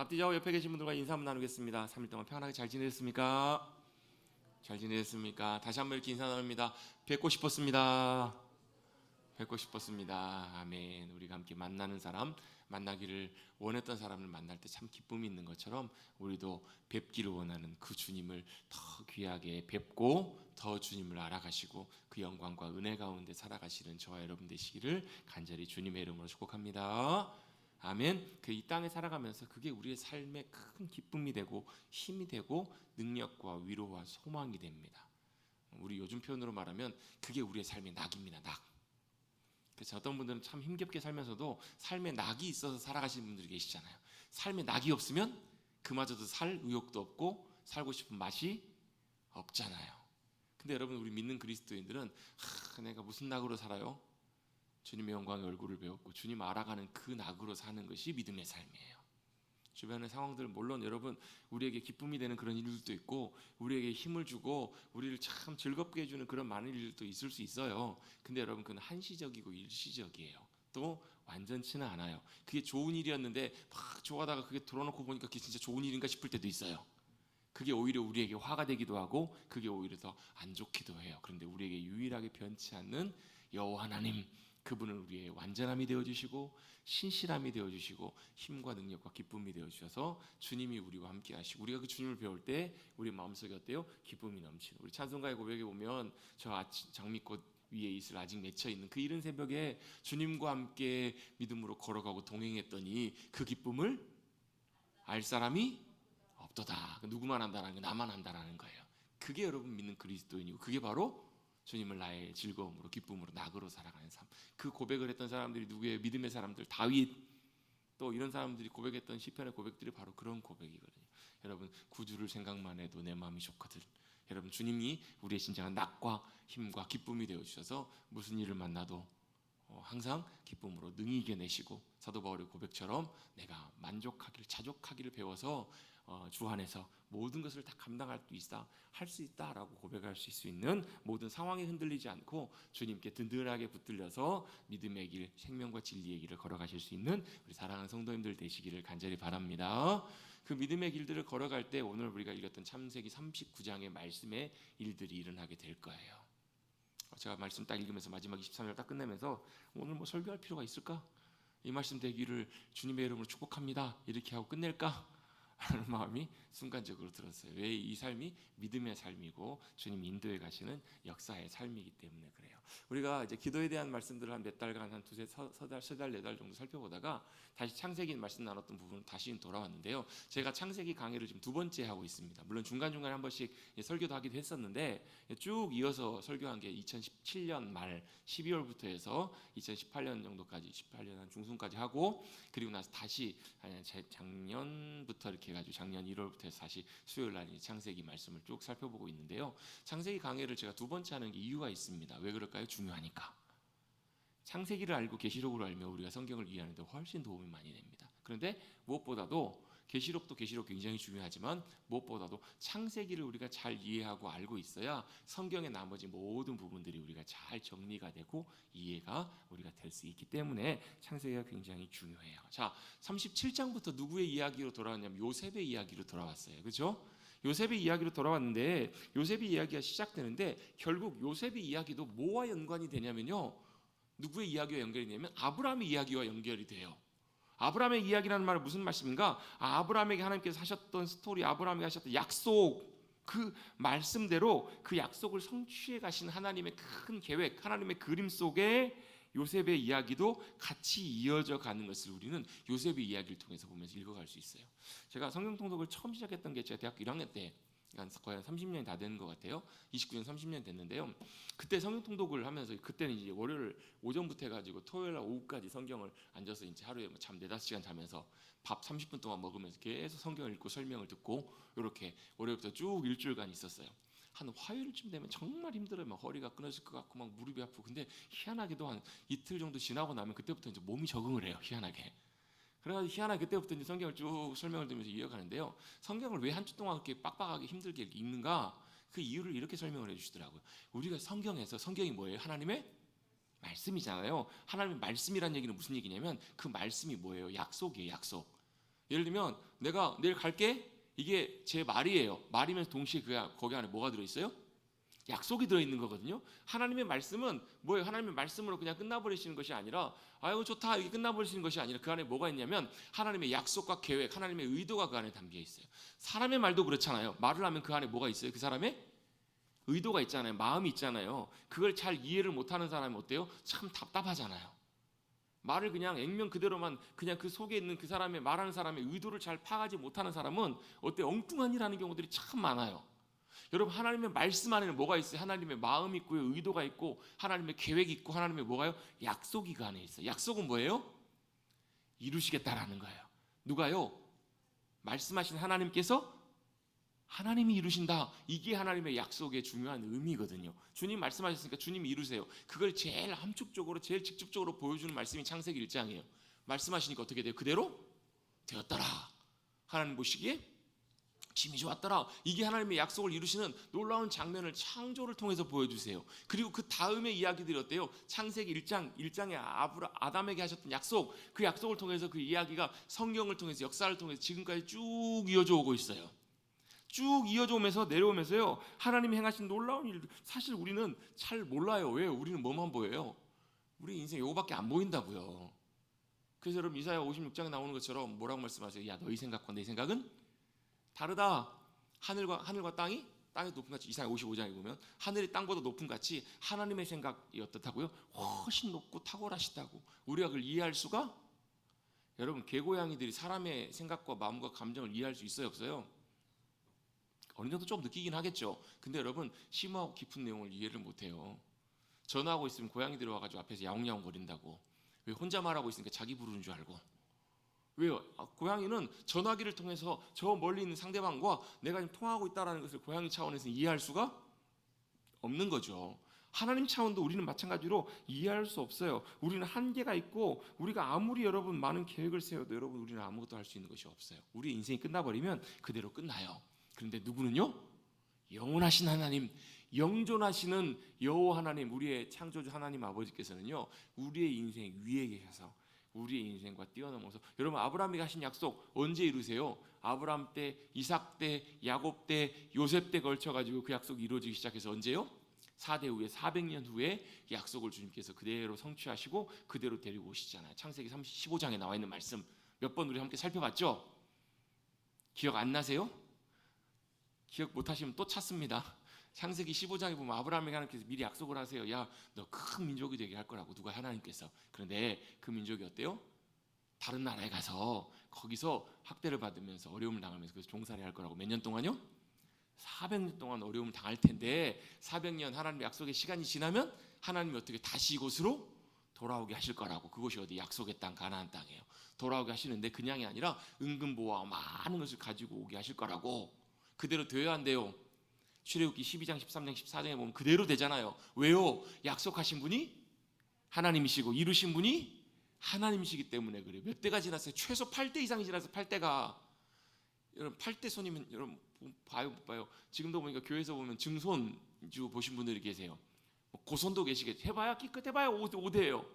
앞뒤 좌우 옆에 계신 분들과 인사 한번 나누겠습니다. 3일 동안 평안하게 잘 지내셨습니까? 잘 지내셨습니까? 다시 한번 이렇게 인사 나눕니다. 뵙고 싶었습니다. 뵙고 싶었습니다. 아멘. 우리가 함께 만나는 사람, 만나기를 원했던 사람을 만날 때 참 기쁨이 있는 것처럼 우리도 뵙기를 원하는 그 주님을 더 귀하게 뵙고 더 주님을 알아가시고 그 영광과 은혜 가운데 살아가시는 저와 여러분 되시기를 간절히 주님의 이름으로 축복합니다. 아멘. 그 이 땅에 살아가면서 그게 우리의 삶의 큰 기쁨이 되고 힘이 되고 능력과 위로와 소망이 됩니다. 우리 요즘 표현으로 말하면 그게 우리의 삶의 낙입니다. 낙. 그래서 어떤 분들은 참 힘겹게 살면서도 삶에 낙이 있어서 살아가시는 분들이 계시잖아요. 삶에 낙이 없으면 그마저도 살 의욕도 없고 살고 싶은 맛이 없잖아요. 근데 여러분, 우리 믿는 그리스도인들은 내가 무슨 낙으로 살아요? 주님의 영광의 얼굴을 배웠고 주님 알아가는 그 낙으로 사는 것이 믿음의 삶이에요. 주변의 상황들 물론 여러분 우리에게 기쁨이 되는 그런 일들도 있고 우리에게 힘을 주고 우리를 참 즐겁게 해주는 그런 많은 일들도 있을 수 있어요. 근데 여러분 그건 한시적이고 일시적이에요. 또 완전치는 않아요. 그게 좋은 일이었는데 막 좋아하다가 그게 돌아놓고 보니까 그게 진짜 좋은 일인가 싶을 때도 있어요. 그게 오히려 우리에게 화가 되기도 하고 그게 오히려 더 안 좋기도 해요. 그런데 우리에게 유일하게 변치 않는 여호와 하나님, 그분은 우리의 완전함이 되어주시고 신실함이 되어주시고 힘과 능력과 기쁨이 되어주셔서 주님이 우리와 함께 하시고 우리가 그 주님을 배울 때 우리 마음속에 어때요? 기쁨이 넘치는. 우리 찬송가의 고백에 보면 저 장미꽃 위에 이슬 아직 맺혀있는 그 이른 새벽에 주님과 함께 믿음으로 걸어가고 동행했더니 그 기쁨을 알 사람이 없도다. 누구만 한다라는 거, 나만 한다라는 거예요. 그게 여러분 믿는 그리스도인이고 그게 바로 주님을 나의 즐거움으로 기쁨으로 낙으로 살아가는 삶. 그 고백을 했던 사람들이 누구예요? 믿음의 사람들, 다윗, 또 이런 사람들이 고백했던 시편의 고백들이 바로 그런 고백이거든요. 여러분 구주를 생각만 해도 내 마음이 좋거든. 여러분 주님이 우리의 진정한 낙과 힘과 기쁨이 되어주셔서 무슨 일을 만나도 항상 기쁨으로 능히 이겨내시고 사도 바울의 고백처럼 내가 만족하기를 자족하기를 배워서 주 안에서 모든 것을 다 감당할 수 있다, 할 수 있다라고 고백할 수 있는 모든 상황에 흔들리지 않고 주님께 든든하게 붙들려서 믿음의 길, 생명과 진리의 길을 걸어가실 수 있는 우리 사랑하는 성도님들 되시기를 간절히 바랍니다. 그 믿음의 길들을 걸어갈 때 오늘 우리가 읽었던 창세기 39장의 말씀의 일들이 일어나게 될 거예요. 제가 말씀 딱 읽으면서 마지막 23절 딱 끝내면서 오늘 뭐 설교할 필요가 있을까? 이 말씀 되기를 주님의 이름으로 축복합니다 이렇게 하고 끝낼까? 하는 마음이 순간적으로 들었어요. 왜? 이 삶이 믿음의 삶이고 주님 인도에 가시는 역사의 삶이기 때문에 그래요. 우리가 이제 기도에 대한 말씀들을 한 몇 달간 한 두세 달, 세 달, 네 달 정도 살펴보다가 다시 창세기 말씀 나눴던 부분은 다시 돌아왔는데요. 제가 창세기 강의를 지금 두 번째 하고 있습니다. 물론 중간중간에 한 번씩 설교도 하기도 했었는데 쭉 이어서 설교한 게 2017년 말 12월부터 해서 2018년 정도까지 18년 한 중순까지 하고 그리고 나서 다시 작년부터 이렇게 해가지고 작년 1월부터 해서 다시 수요일 날 창세기 말씀을 쭉 살펴보고 있는데요. 창세기 강의를 제가 두 번째 하는 게 이유가 있습니다. 왜 그럴까요? 중요하니까. 창세기를 알고 계시록을 알면 우리가 성경을 이해하는 데 훨씬 도움이 많이 됩니다. 그런데 무엇보다도 계시록도 계시록 굉장히 중요하지만 무엇보다도 창세기를 우리가 잘 이해하고 알고 있어야 성경의 나머지 모든 부분들이 우리가 잘 정리가 되고 이해가 우리가 될 수 있기 때문에 창세기가 굉장히 중요해요. 자, 37장부터 누구의 이야기로 돌아왔냐면 요셉의 이야기로 돌아왔어요. 그렇죠? 요셉의 이야기로 돌아왔는데 요셉의 이야기가 시작되는데 결국 요셉의 이야기도 뭐와 연관이 되냐면요. 누구의 이야기와 연결이 되냐면 아브라함의 이야기와 연결이 돼요. 아브라함의 이야기라는 말은 무슨 말씀인가? 아브라함에게 하나님께서 하셨던 스토리, 아브라함에게 하셨던 약속, 그 말씀대로 그 약속을 성취해 가신 하나님의 큰 계획, 하나님의 그림 속에 요셉의 이야기도 같이 이어져 가는 것을 우리는 요셉의 이야기를 통해서 보면서 읽어갈 수 있어요. 제가 성경 통독을 처음 시작했던 게 제가 대학교 1학년 때 거의 한 30년이 다 되는 것 같아요. 29년 30년 됐는데요. 그때 성경 통독을 하면서 그때는 이제 월요일 오전부터 해가지고 토요일 오후까지 성경을 앉아서 이제 하루에 잠 4-5시간 자면서 밥 30분 동안 먹으면서 계속 성경을 읽고 설명을 듣고 이렇게 월요일부터 쭉 일주일간 있었어요. 한 화요일쯤 되면 정말 힘들어요. 막 허리가 끊어질 것 같고 막 무릎이 아프고. 근데 희한하게도 한 이틀 정도 지나고 나면 그때부터 이제 몸이 적응을 해요. 희한하게. 그래가지고 희한하게 그때부터 이제 성경을 쭉 설명을 들으면서 이어가는데요. 성경을 왜 한 주 동안 그렇게 빡빡하게 힘들게 읽는가? 그 이유를 이렇게 설명을 해주시더라고요. 우리가 성경에서 성경이 뭐예요? 하나님의 말씀이잖아요. 하나님의 말씀이란 얘기는 무슨 얘기냐면 그 말씀이 뭐예요? 약속이에요. 약속. 예를 들면 내가 내일 갈게. 이게 제 말이에요. 말이면서 동시에 거기 안에 뭐가 들어있어요? 약속이 들어있는 거거든요. 하나님의 말씀은 뭐예요? 하나님의 말씀으로 그냥 끝나버리시는 것이 아니라 아이고 좋다 이게 끝나버리시는 것이 아니라 그 안에 뭐가 있냐면 하나님의 약속과 계획, 하나님의 의도가 그 안에 담겨 있어요. 사람의 말도 그렇잖아요. 말을 하면 그 안에 뭐가 있어요? 그 사람의 의도가 있잖아요. 마음이 있잖아요. 그걸 잘 이해를 못하는 사람이 어때요? 참 답답하잖아요. 말을 그냥 액면 그대로만 그냥 그 속에 있는 그 사람의 말하는 사람의 의도를 잘 파악하지 못하는 사람은 어때? 엉뚱한 일하는 경우들이 참 많아요. 여러분 하나님의 말씀 안에는 뭐가 있어요? 하나님의 마음이 있고요, 의도가 있고 하나님의 계획이 있고 하나님의 뭐가요? 약속이 그 안에 있어요. 약속은 뭐예요? 이루시겠다라는 거예요. 누가요? 말씀하신 하나님께서 하나님이 이루신다. 이게 하나님의 약속의 중요한 의미거든요. 주님 말씀하셨으니까 주님이 이루세요. 그걸 제일 함축적으로 제일 직접적으로 보여주는 말씀이 창세기 1장이에요. 말씀하시니까 어떻게 돼요? 그대로 되었더라. 하나님 보시기에 짐이 좋았더라. 이게 하나님의 약속을 이루시는 놀라운 장면을 창조를 통해서 보여주세요. 그리고 그 다음의 이야기들이 어때요? 창세기 1장에 아담에게 하셨던 약속, 그 약속을 통해서 그 이야기가 성경을 통해서 역사를 통해서 지금까지 쭉 이어져 오고 있어요. 쭉 이어져 오면서 내려오면서요, 하나님이 행하신 놀라운 일들, 사실 우리는 잘 몰라요. 왜요? 우리는 뭐만 보여요? 우리 인생 요거밖에 안 보인다고요. 그래서 여러분 이사야 56장에 나오는 것처럼 뭐라고 말씀하세요? 야 너희 생각과 내 생각은 다르다. 하늘과 땅이 땅의 높은 같이, 이사야 55장에 보면 하늘이 땅보다 높은 같이 하나님의 생각이 어떻다고요? 훨씬 높고 탁월하시다고. 우리가 그걸 이해할 수가, 여러분 개고양이들이 사람의 생각과 마음과 감정을 이해할 수 있어요, 없어요? 어느 정도 좀 느끼긴 하겠죠. 근데 여러분 심오하고 깊은 내용을 이해를 못해요. 전화하고 있으면 고양이들이 와가지고 앞에서 야옹야옹 거린다고. 왜? 혼자 말하고 있으니까 자기 부르는 줄 알고. 왜요? 고양이는 전화기를 통해서 저 멀리 있는 상대방과 내가 지금 통화하고 있다는 것을 고양이 차원에서 이해할 수가 없는 거죠. 하나님 차원도 우리는 마찬가지로 이해할 수 없어요. 우리는 한계가 있고 우리가 아무리 여러분 많은 계획을 세워도 여러분 우리는 아무것도 할 수 있는 것이 없어요. 우리 인생이 끝나버리면 그대로 끝나요. 그런데 누구는요? 영원하신 하나님, 영존하시는 여호와 하나님, 우리의 창조주 하나님 아버지께서는요, 우리의 인생 위에 계셔서 우리의 인생과 뛰어넘어서, 여러분 아브라함이 하신 약속 언제 이루세요? 아브라함 때, 이삭 때, 야곱 때, 요셉 때 걸쳐가지고 그 약속이 이루어지기 시작해서 언제요? 4대 후에 400년 후에 약속을 주님께서 그대로 성취하시고 그대로 데리고 오시잖아요. 창세기 15장에 나와 있는 말씀 몇 번 우리 함께 살펴봤죠? 기억 안 나세요? 기억 못하시면 또 찾습니다. 창세기 15장에 보면 아브라함에게 하나님께서 미리 약속을 하세요. 야, 너 큰 민족이 되게 할 거라고. 누가? 하나님께서. 그런데 그 민족이 어때요? 다른 나라에 가서 거기서 학대를 받으면서 어려움을 당하면서 그래서 종살이 할 거라고. 몇 년 동안요? 400년 동안 어려움을 당할 텐데 400년 하나님의 약속의 시간이 지나면 하나님이 어떻게 다시 이곳으로 돌아오게 하실 거라고. 그곳이 어디? 약속의 땅 가나안 땅이에요. 돌아오게 하시는데 그냥이 아니라 은금보화와 많은 것을 가지고 오게 하실 거라고. 그대로 되어야 한대요. 출애굽기 12장 13장 14장에 보면 그대로 되잖아요. 왜요? 약속하신 분이 하나님이시고 이루신 분이 하나님이시기 때문에 그래요. 몇 대가 지났어요? 최소 8대 이상이 지났어요. 8대가. 여러분 8대 손이면 여러분 봐요 못 봐요? 지금도 보니까 교회에서 보면 증손주 보신 분들이 계세요. 고손도 계시겠죠. 해봐야 기껏 해봐야 5대예요.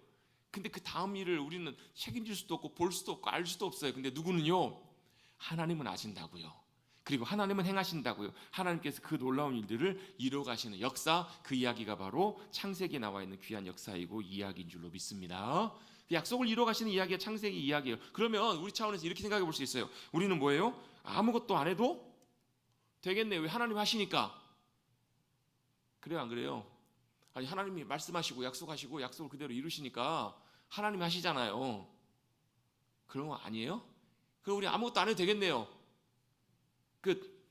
근데 그 다음 일을 우리는 책임질 수도 없고 볼 수도 없고 알 수도 없어요. 근데 누구는요? 하나님은 아신다고요. 그리고 하나님은 행하신다고요. 하나님께서 그 놀라운 일들을 이뤄가시는 역사, 그 이야기가 바로 창세기에 나와 있는 귀한 역사이고 이야기인 줄로 믿습니다. 그 약속을 이뤄가시는 이야기가 창세기 이야기예요. 그러면 우리 차원에서 이렇게 생각해 볼 수 있어요. 우리는 뭐예요? 아무것도 안 해도 되겠네요. 왜? 하나님 하시니까. 그래요 안 그래요? 아니 하나님이 말씀하시고 약속하시고 약속을 그대로 이루시니까 하나님이 하시잖아요. 그런 거 아니에요? 그럼 우리 아무것도 안 해도 되겠네요. 끝.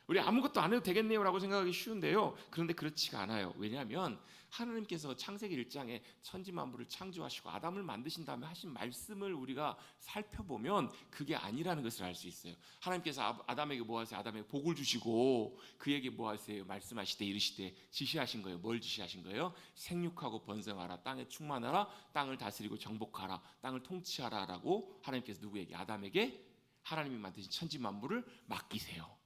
우리 아무것도 안 해도 되겠네요 라고 생각하기 쉬운데요. 그런데 그렇지가 않아요. 왜냐하면 하나님께서 창세기 1장에 천지만물을 창조하시고 아담을 만드신 다음에 하신 말씀을 우리가 살펴보면 그게 아니라는 것을 알 수 있어요. 하나님께서 아담에게 뭐 하세요? 아담에게 복을 주시고 그에게 뭐 하세요? 말씀하시되 이르시되 지시하신 거예요. 뭘 지시하신 거예요? 생육하고 번성하라, 땅에 충만하라, 땅을 다스리고 정복하라, 땅을 통치하라 라고 하나님께서 누구에게? 아담에게 하나님이 만드신 천지 만물을 맡기세요.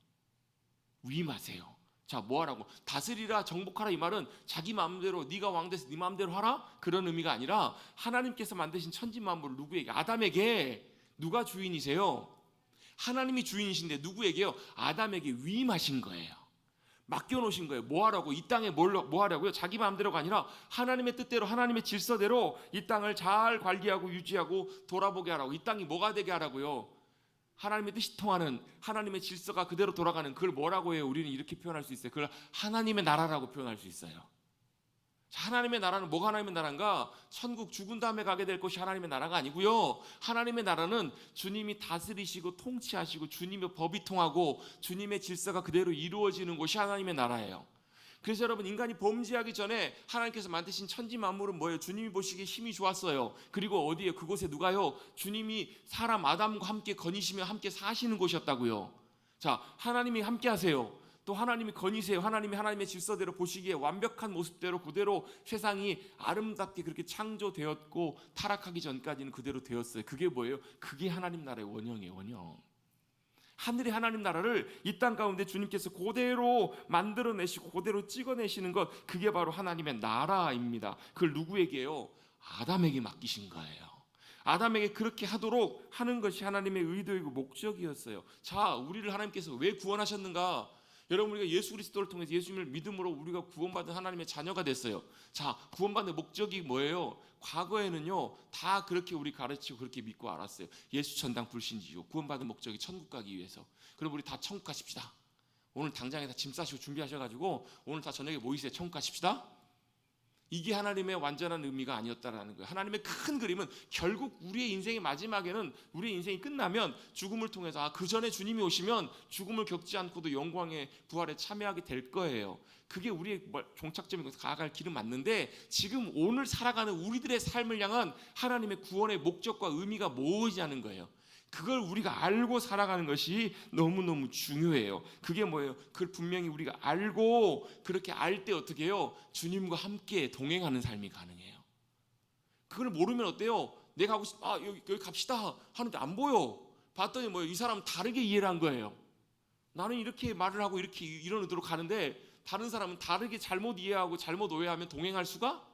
위임하세요. 자, 뭐 하라고? 다스리라, 정복하라. 이 말은 자기 마음대로 네가 왕 돼서 네 마음대로 하라 그런 의미가 아니라 하나님께서 만드신 천지 만물을 누구에게? 아담에게 누가 주인이세요? 하나님이 주인이신데 누구에게요? 아담에게 위임하신 거예요. 맡겨놓으신 거예요. 뭐 하라고? 이 땅에 뭐 하라고요? 자기 마음대로가 아니라 하나님의 뜻대로, 하나님의 질서대로 이 땅을 잘 관리하고 유지하고 돌아보게 하라고. 이 땅이 뭐가 되게 하라고요? 하나님의 뜻이 통하는, 하나님의 질서가 그대로 돌아가는, 그걸 뭐라고 해요? 우리는 이렇게 표현할 수 있어요. 그걸 하나님의 나라라고 표현할 수 있어요. 하나님의 나라는 뭐가 하나님의 나라인가? 천국 죽은 다음에 가게 될 것이 하나님의 나라가 아니고요. 하나님의 나라는 주님이 다스리시고 통치하시고 주님의 법이 통하고 주님의 질서가 그대로 이루어지는 곳이 하나님의 나라예요. 그래서 여러분, 인간이 범죄하기 전에 하나님께서 만드신 천지 만물은 뭐예요? 주님이 보시기에 힘이 좋았어요. 그리고 어디에? 그곳에 누가요? 주님이 사람 아담과 함께 거니시며 함께 사시는 곳이었다고요. 자, 하나님이 함께 하세요. 또 하나님이 거니세요. 하나님의 질서대로 보시기에 완벽한 모습대로 그대로 세상이 아름답게 그렇게 창조되었고 타락하기 전까지는 그대로 되었어요. 그게 뭐예요? 그게 하나님 나라의 원형이에요. 원형. 하늘의 하나님 나라를 이 땅 가운데 주님께서 그대로 만들어내시고 그대로 찍어내시는 것, 그게 바로 하나님의 나라입니다. 그걸 누구에게요? 아담에게 맡기신 거예요. 아담에게 그렇게 하도록 하는 것이 하나님의 의도이고 목적이었어요. 자, 우리를 하나님께서 왜 구원하셨는가? 여러분, 우리가 예수 그리스도를 통해서 예수님을 믿음으로 우리가 구원받은 하나님의 자녀가 됐어요. 자, 구원받는 목적이 뭐예요? 과거에는요 다 그렇게 우리 가르치고 그렇게 믿고 알았어요. 예수 전당 불신지요. 구원받은 목적이 천국 가기 위해서. 그럼 우리 다 천국 가십시다. 오늘 당장에 다 짐 싸시고 준비하셔가지고 오늘 다 저녁에 모이세요. 천국 가십시다. 이게 하나님의 완전한 의미가 아니었다라는 거예요. 하나님의 큰 그림은 결국 우리의 인생의 마지막에는, 우리의 인생이 끝나면 죽음을 통해서 그 전에 주님이 오시면 죽음을 겪지 않고도 영광의 부활에 참여하게 될 거예요. 그게 우리의 종착점이고 가갈 길은 맞는데, 지금 오늘 살아가는 우리들의 삶을 향한 하나님의 구원의 목적과 의미가 무엇이냐는 거예요. 그걸 우리가 알고 살아가는 것이 너무너무 중요해요. 그게 뭐예요? 그걸 분명히 우리가 알고, 그렇게 알 때 어떻게 해요? 주님과 함께 동행하는 삶이 가능해요. 그걸 모르면 어때요? 내가 하고 여기 갑시다 하는데 안 보여. 봤더니 이 사람은 다르게 이해를 한 거예요. 나는 이렇게 말을 하고 이런 의도로 가는데 다른 사람은 다르게 잘못 이해하고 잘못 오해하면 동행할 수가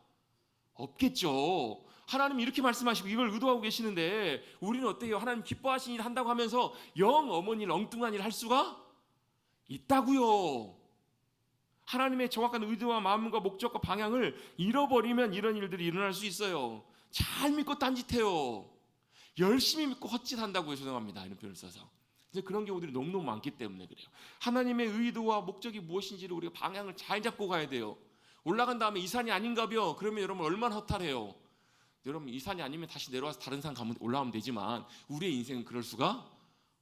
없겠죠. 하나님이 이렇게 말씀하시고 이걸 의도하고 계시는데 우리는 어때요? 하나님 기뻐하신 일 한다고 하면서 영 어머니 엉뚱한 일 할 수가 있다고요. 하나님의 정확한 의도와 마음과 목적과 방향을 잃어버리면 이런 일들이 일어날 수 있어요. 잘 믿고 딴짓해요. 열심히 믿고 헛짓한다고요. 죄송합니다, 이런 표현을 써서. 그런 경우들이 너무너무 많기 때문에 그래요. 하나님의 의도와 목적이 무엇인지를 우리가 방향을 잘 잡고 가야 돼요. 올라간 다음에 이 산이 아닌가벼? 그러면 여러분 얼마나 허탈해요. 여러분, 이 산이 아니면 다시 내려와서 다른 산 올라가면 되지만 우리의 인생은 그럴 수가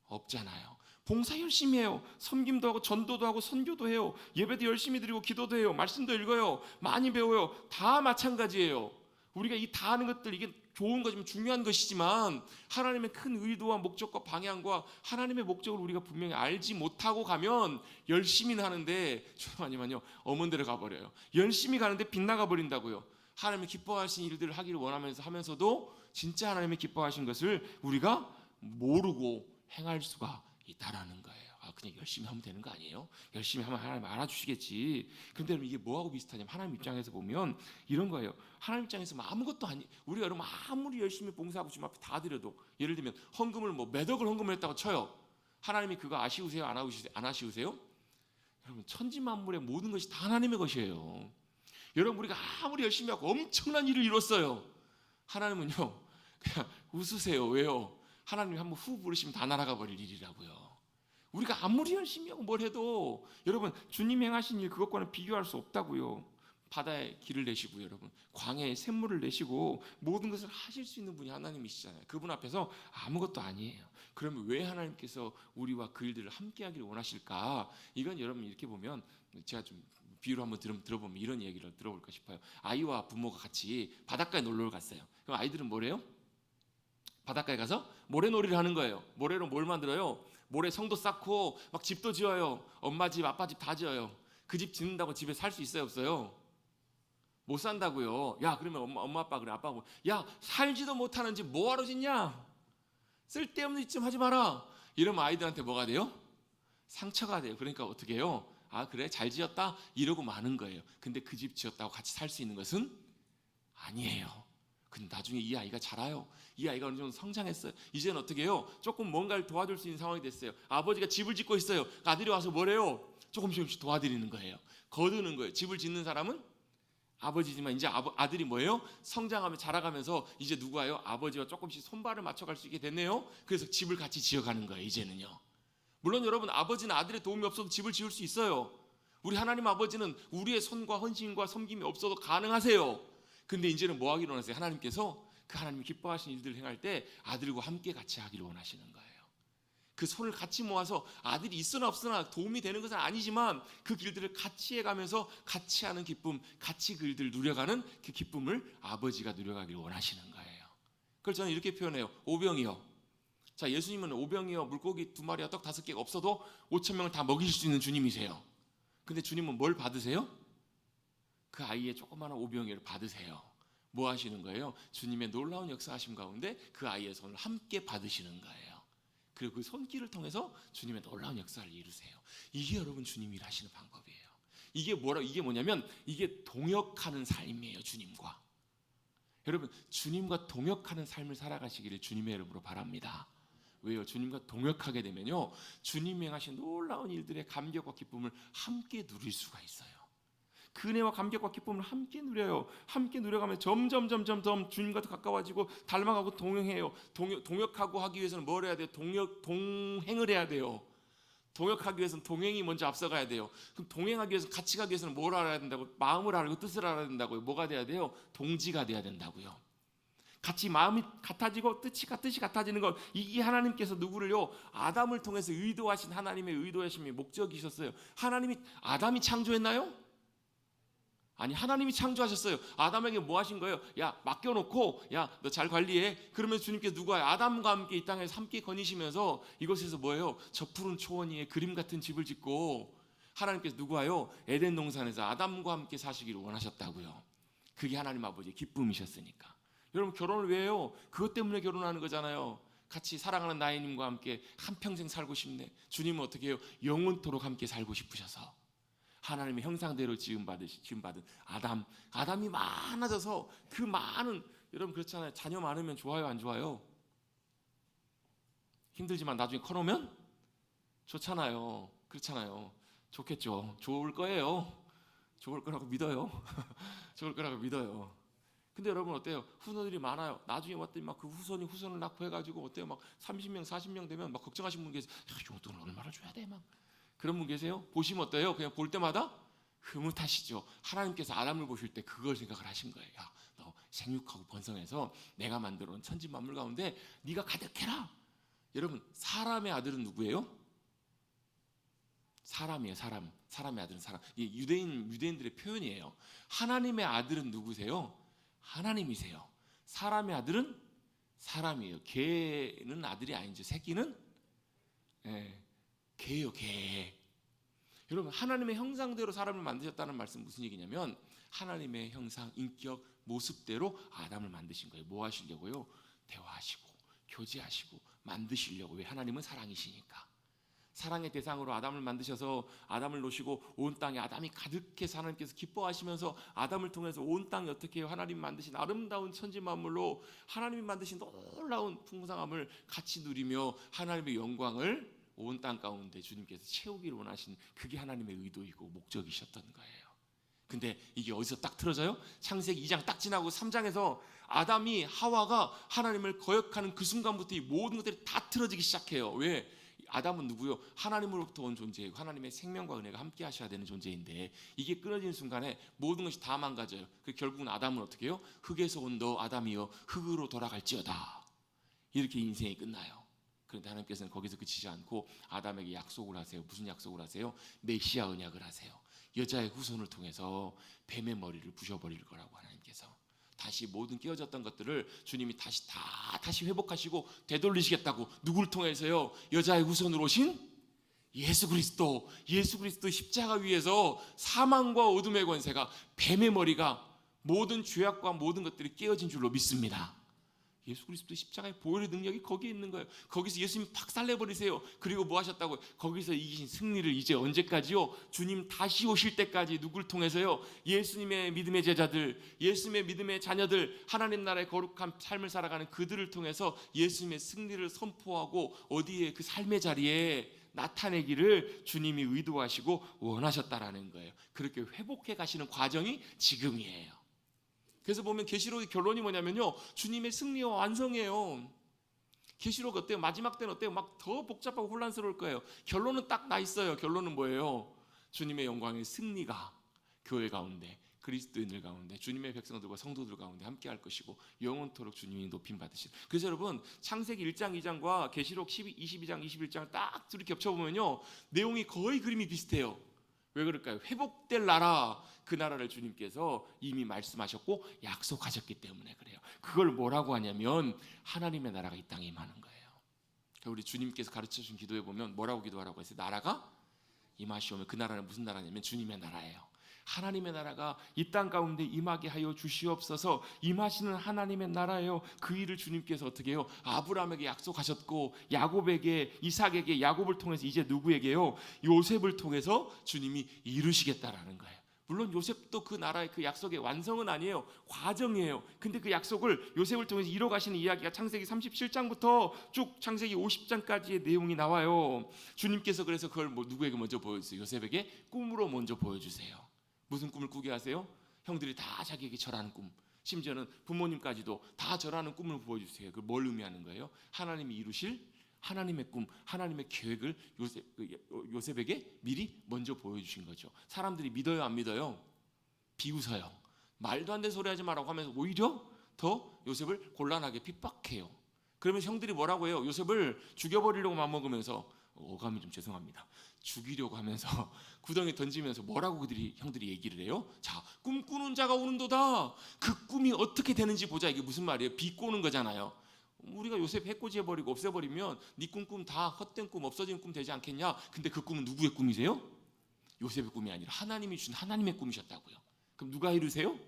없잖아요. 봉사 열심히 해요. 섬김도 하고 전도도 하고 선교도 해요. 예배도 열심히 드리고 기도도 해요. 말씀도 읽어요. 많이 배워요. 다 마찬가지예요. 우리가 이 다 하는 것들, 이게 좋은 거지만 중요한 것이지만 하나님의 큰 의도와 목적과 방향과 하나님의 목적을 우리가 분명히 알지 못하고 가면 열심히는 하는데 잠깐만요, 엄은 데로 가버려요. 열심히 가는데 빗나가 버린다고요. 하나님이 기뻐하신 일들을 하기를 하면서도 진짜 하나님이 기뻐하신 것을 우리가 모르고 행할 수가 있다라는 거예요. 그냥 열심히 하면 되는 거 아니에요? 열심히 하면 하나님 알아주시겠지. 그런데 이게 뭐하고 비슷하냐면 하나님 입장에서 보면 이런 거예요. 하나님 입장에서 아무것도 우리가 여러분 아무리 열심히 봉사하고 주님 앞에 다 드려도, 예를 들면 헌금을 몇 억을 헌금을 했다고 쳐요. 하나님이 그거 아쉬우세요? 안 아쉬우세요? 여러분, 천지 만물의 모든 것이 다 하나님의 것이에요. 여러분, 우리가 아무리 열심히 하고 엄청난 일을 이뤘어요. 하나님은요 그냥 웃으세요. 왜요? 하나님이 한번 후 부르시면 다 날아가 버릴 일이라고요. 우리가 아무리 열심히 하고 뭘 해도 여러분, 주님이 행하신 일 그것과는 비교할 수 없다고요. 바다에 길을 내시고 여러분 광야에 샘물을 내시고 모든 것을 하실 수 있는 분이 하나님이시잖아요. 그분 앞에서 아무것도 아니에요. 그러면 왜 하나님께서 우리와 그 일들을 함께 하기를 원하실까? 이건 여러분 이렇게 보면, 제가 좀 비유를 한번 들어보면 이런 얘기를 들어볼까 싶어요. 아이와 부모가 같이 바닷가에 놀러 갔어요. 그럼 아이들은 뭐래요? 바닷가에 가서 모래놀이를 하는 거예요. 모래로 뭘 만들어요? 모래 성도 쌓고 막 집도 지어요. 엄마 집, 아빠 집 다 지어요. 그 집 짓는다고 집에 살 수 있어요, 없어요? 못 산다고요. 야, 그러면 엄마 아빠 그래. 아빠가 야, 살지도 못하는 집 뭐하러 짓냐? 쓸데없는 짓 좀 하지 마라. 이러면 아이들한테 뭐가 돼요? 상처가 돼요. 그러니까 어떻게 해요? 그래, 잘 지었다 이러고 마는 거예요. 근데 그 집 지었다고 같이 살 수 있는 것은 아니에요. 근데 나중에 이 아이가 자라요. 이 아이가 어느 정도 성장했어요. 이제는 어떻게 해요? 조금 뭔가를 도와줄 수 있는 상황이 됐어요. 아버지가 집을 짓고 있어요. 아들이 와서 뭐래요? 조금씩 도와드리는 거예요. 거두는 거예요. 집을 짓는 사람은 아버지지만 이제 아들이 뭐예요? 성장하며 자라가면서 이제 누구와요? 아버지와 조금씩 손발을 맞춰갈 수 있게 됐네요. 그래서 집을 같이 지어가는 거예요. 이제는요. 물론 여러분, 아버지는 아들의 도움이 없어도 집을 지을 수 있어요. 우리 하나님 아버지는 우리의 손과 헌신과 섬김이 없어도 가능하세요. 근데 이제는 뭐 하기로 원하세요? 하나님께서 그 하나님이 기뻐하시는 일들을 행할 때 아들과 함께 같이 하기를 원하시는 거예요. 그 손을 같이 모아서 아들이 있으나 없으나 도움이 되는 것은 아니지만 그 길들을 같이 해가면서 같이 하는 기쁨, 같이 그 일들을 누려가는 그 기쁨을 아버지가 누려가기를 원하시는 거예요. 그걸 저는 이렇게 표현해요. 오병이어. 자, 예수님은 오병이어 물고기 2마리와 떡 5개가 없어도 5,000명을 다 먹이실 수 있는 주님이세요. 근데 주님은 뭘 받으세요? 그 아이의 조그마한 오병이어를 받으세요. 뭐 하시는 거예요? 주님의 놀라운 역사하심 가운데 그 아이의 손을 함께 받으시는 거예요. 그리고 그 손길을 통해서 주님의 놀라운 역사를 이루세요. 이게 여러분 주님이 일하시는 방법이에요. 이게 뭐냐면 이게 동역하는 삶이에요. 주님과. 여러분, 주님과 동역하는 삶을 살아가시기를 주님의 이름으로 바랍니다. 왜요? 주님과 동역하게 되면요, 주님이 행하신 놀라운 일들의 감격과 기쁨을 함께 누릴 수가 있어요. 그 은혜와 감격과 기쁨을 함께 누려요. 함께 누려가면 점점 주님과 더 가까워지고 닮아가고 동행해요. 동역하고 하기 위해서는 뭘 해야 돼요? 동행을 해야 돼요. 동역하기 위해서는 동행이 먼저 앞서가야 돼요. 그럼 동행하기 위해서 같이 가기 위해서는 뭘 알아야 된다고? 마음을 알고 뜻을 알아야 된다고요. 뭐가 돼야 돼요? 동지가 돼야 된다고요. 같이 마음이 같아지고 뜻이 같아지는 것, 이게 하나님께서 누구를요? 아담을 통해서 의도하신 하나님의 의도하심이 목적이셨어요. 아담이 창조했나요? 아니, 하나님이 창조하셨어요. 아담에게 뭐 하신 거예요? 야, 맡겨놓고, 야, 너 잘 관리해. 그러면 주님께서 누구예요? 아담과 함께 이 땅에서 함께 거니시면서 이곳에서 뭐예요? 저 푸른 초원 위에 그림 같은 집을 짓고 하나님께서 누구예요? 에덴 동산에서 아담과 함께 사시기를 원하셨다고요. 그게 하나님 아버지의 기쁨이셨으니까. 여러분, 결혼을 왜 해요? 그것 때문에 결혼하는 거잖아요. 같이 사랑하는 나이님과 함께 한평생 살고 싶네. 주님은 어떻게 해요? 영원토록 함께 살고 싶으셔서 하나님의 형상대로 지음받은 아담이 많아져서 그 많은, 여러분 그렇잖아요. 자녀 많으면 좋아요, 안 좋아요? 힘들지만 나중에 커놓으면 좋잖아요. 그렇잖아요. 좋겠죠. 좋을 거예요. 좋을 거라고 믿어요. 좋을 거라고 믿어요. 근데 여러분 어때요? 후손들이 많아요. 나중에 왔더니 막 그 후손을 낳고 해가지고 어때요? 막 30명, 40명 되면 막 걱정하시는 분 계세요. 야, 용돈을 얼마나 줘야 돼? 막 그런 분 계세요? 보시면 어때요? 그냥 볼 때마다 흐뭇하시죠. 하나님께서 아담을 보실 때 그걸 생각을 하신 거예요. 야, 너 생육하고 번성해서 내가 만들어 놓은 천지 만물 가운데 네가 가득해라. 여러분, 사람의 아들은 누구예요? 사람이에요. 사람의 아들은 사람. 이게 유대인들의 표현이에요. 하나님의 아들은 누구세요? 하나님이세요. 사람의 아들은 사람이에요. 개는 아들이 아니죠. 새끼는 개예요. 개. 여러분, 하나님의 형상대로 사람을 만드셨다는 말씀 무슨 얘기냐면 하나님의 형상, 인격, 모습대로 아담을 만드신 거예요. 뭐 하시려고요? 대화하시고 교제하시고 만드시려고. 왜? 하나님은 사랑이시니까. 사랑의 대상으로 아담을 만드셔서 아담을 놓으시고 온 땅에 아담이 가득해서 하나님께서 기뻐하시면서 아담을 통해서 온 땅이 어떻게 해요? 하나님이 만드신 아름다운 천지 만물로 하나님이 만드신 놀라운 풍성함을 같이 누리며 하나님의 영광을 온 땅 가운데 주님께서 채우기를 원하신, 그게 하나님의 의도이고 목적이셨던 거예요. 근데 이게 어디서 딱 틀어져요? 창세기 2장 딱 지나고 3장에서 아담이 하와가 하나님을 거역하는 그 순간부터 이 모든 것들이 다 틀어지기 시작해요. 왜? 아담은 누구요? 하나님으로부터 온 존재이고 하나님의 생명과 은혜가 함께 하셔야 되는 존재인데 이게 끊어지는 순간에 모든 것이 다 망가져요. 그 결국은 아담은 어떻게 해요? 흙에서 온 너 아담이여 흙으로 돌아갈지어다. 이렇게 인생이 끝나요. 그런데 하나님께서는 거기서 그치지 않고 아담에게 약속을 하세요. 무슨 약속을 하세요? 메시아 언약을 하세요. 여자의 후손을 통해서 뱀의 머리를 부셔버릴 거라고 하나님께서. 다시 모든 깨어졌던 것들을 주님이 다시 회복하시고 되돌리시겠다고. 누굴 통해서요? 여자의 후손으로 오신 예수 그리스도 십자가 위에서 사망과 어둠의 권세가, 뱀의 머리가, 모든 죄악과 모든 것들이 깨어진 줄로 믿습니다. 예수 그리스도의 십자가의 보혈의 능력이 거기에 있는 거예요. 거기서 예수님 박살내버리세요. 그리고 뭐 하셨다고요? 거기서 이기신 승리를 이제 언제까지요? 주님 다시 오실 때까지 누굴 통해서요? 예수님의 믿음의 제자들, 예수님의 믿음의 자녀들, 하나님 나라의 거룩한 삶을 살아가는 그들을 통해서 예수님의 승리를 선포하고 어디에 그 삶의 자리에 나타내기를 주님이 의도하시고 원하셨다라는 거예요. 그렇게 회복해 가시는 과정이 지금이에요. 그래서 보면 계시록의 결론이 뭐냐면요, 주님의 승리와 완성이에요. 계시록 어때요? 마지막 때는 어때요? 막 더 복잡하고 혼란스러울 거예요. 결론은 딱 나 있어요. 결론은 뭐예요? 주님의 영광의 승리가 교회 가운데, 그리스도인들 가운데, 주님의 백성들과 성도들 가운데 함께 할 것이고 영원토록 주님이 높임 받으실. 그래서 여러분, 창세기 1장 2장과 계시록 22장 21장을 딱 둘이 겹쳐보면요, 내용이 거의 그림이 비슷해요. 왜 그럴까요? 회복될 나라, 그 나라를 주님께서 이미 말씀하셨고 약속하셨기 때문에 그래요. 그걸 뭐라고 하냐면 하나님의 나라가 이 땅에 임하는 거예요. 우리 주님께서 가르쳐준 기도에 보면 뭐라고 기도하라고 했어요? 나라가 임하시오면, 그 나라는 무슨 나라냐면 주님의 나라예요. 하나님의 나라가 이 땅 가운데 임하게 하여 주시옵소서. 임하시는 하나님의 나라예요. 그 일을 주님께서 어떻게 해요? 아브라함에게 약속하셨고 야곱에게, 이삭에게, 야곱을 통해서 이제 누구에게요? 요셉을 통해서 주님이 이루시겠다라는 거예요. 물론 요셉도 그 나라의 그 약속의 완성은 아니에요. 과정이에요. 근데 그 약속을 요셉을 통해서 이뤄가시는 이야기가 창세기 37장부터 쭉 창세기 50장까지의 내용이 나와요. 주님께서 그래서 그걸 누구에게 먼저 보여주세요? 요셉에게 꿈으로 먼저 보여주세요. 무슨 꿈을 꾸게 하세요? 형들이 다 자기에게 절하는 꿈, 심지어는 부모님까지도 다 절하는 꿈을 보여주세요. 그걸 뭘 의미하는 거예요? 하나님이 이루실 하나님의 꿈, 하나님의 계획을 요셉에게 미리 먼저 보여주신 거죠. 사람들이 믿어요, 안 믿어요? 비웃어요. 말도 안 되는 소리 하지 마라고 하면서 오히려 더 요셉을 곤란하게 핍박해요. 그러면 형들이 뭐라고 해요? 요셉을 죽여버리려고 맘먹으면서, 어감이 좀 죄송합니다, 죽이려고 하면서 구덩이에 던지면서 뭐라고 형들이 얘기를 해요? 자, 꿈꾸는 자가 오는도다. 그 꿈이 어떻게 되는지 보자. 이게 무슨 말이에요? 비꼬는 거잖아요. 우리가 요셉 해코지 해버리고 없애버리면 네 꿈 다 헛된 꿈, 없어진 꿈 되지 않겠냐? 근데 그 꿈은 누구의 꿈이세요? 요셉의 꿈이 아니라 하나님이 주신 하나님의 꿈이셨다고요. 그럼 누가 이루세요?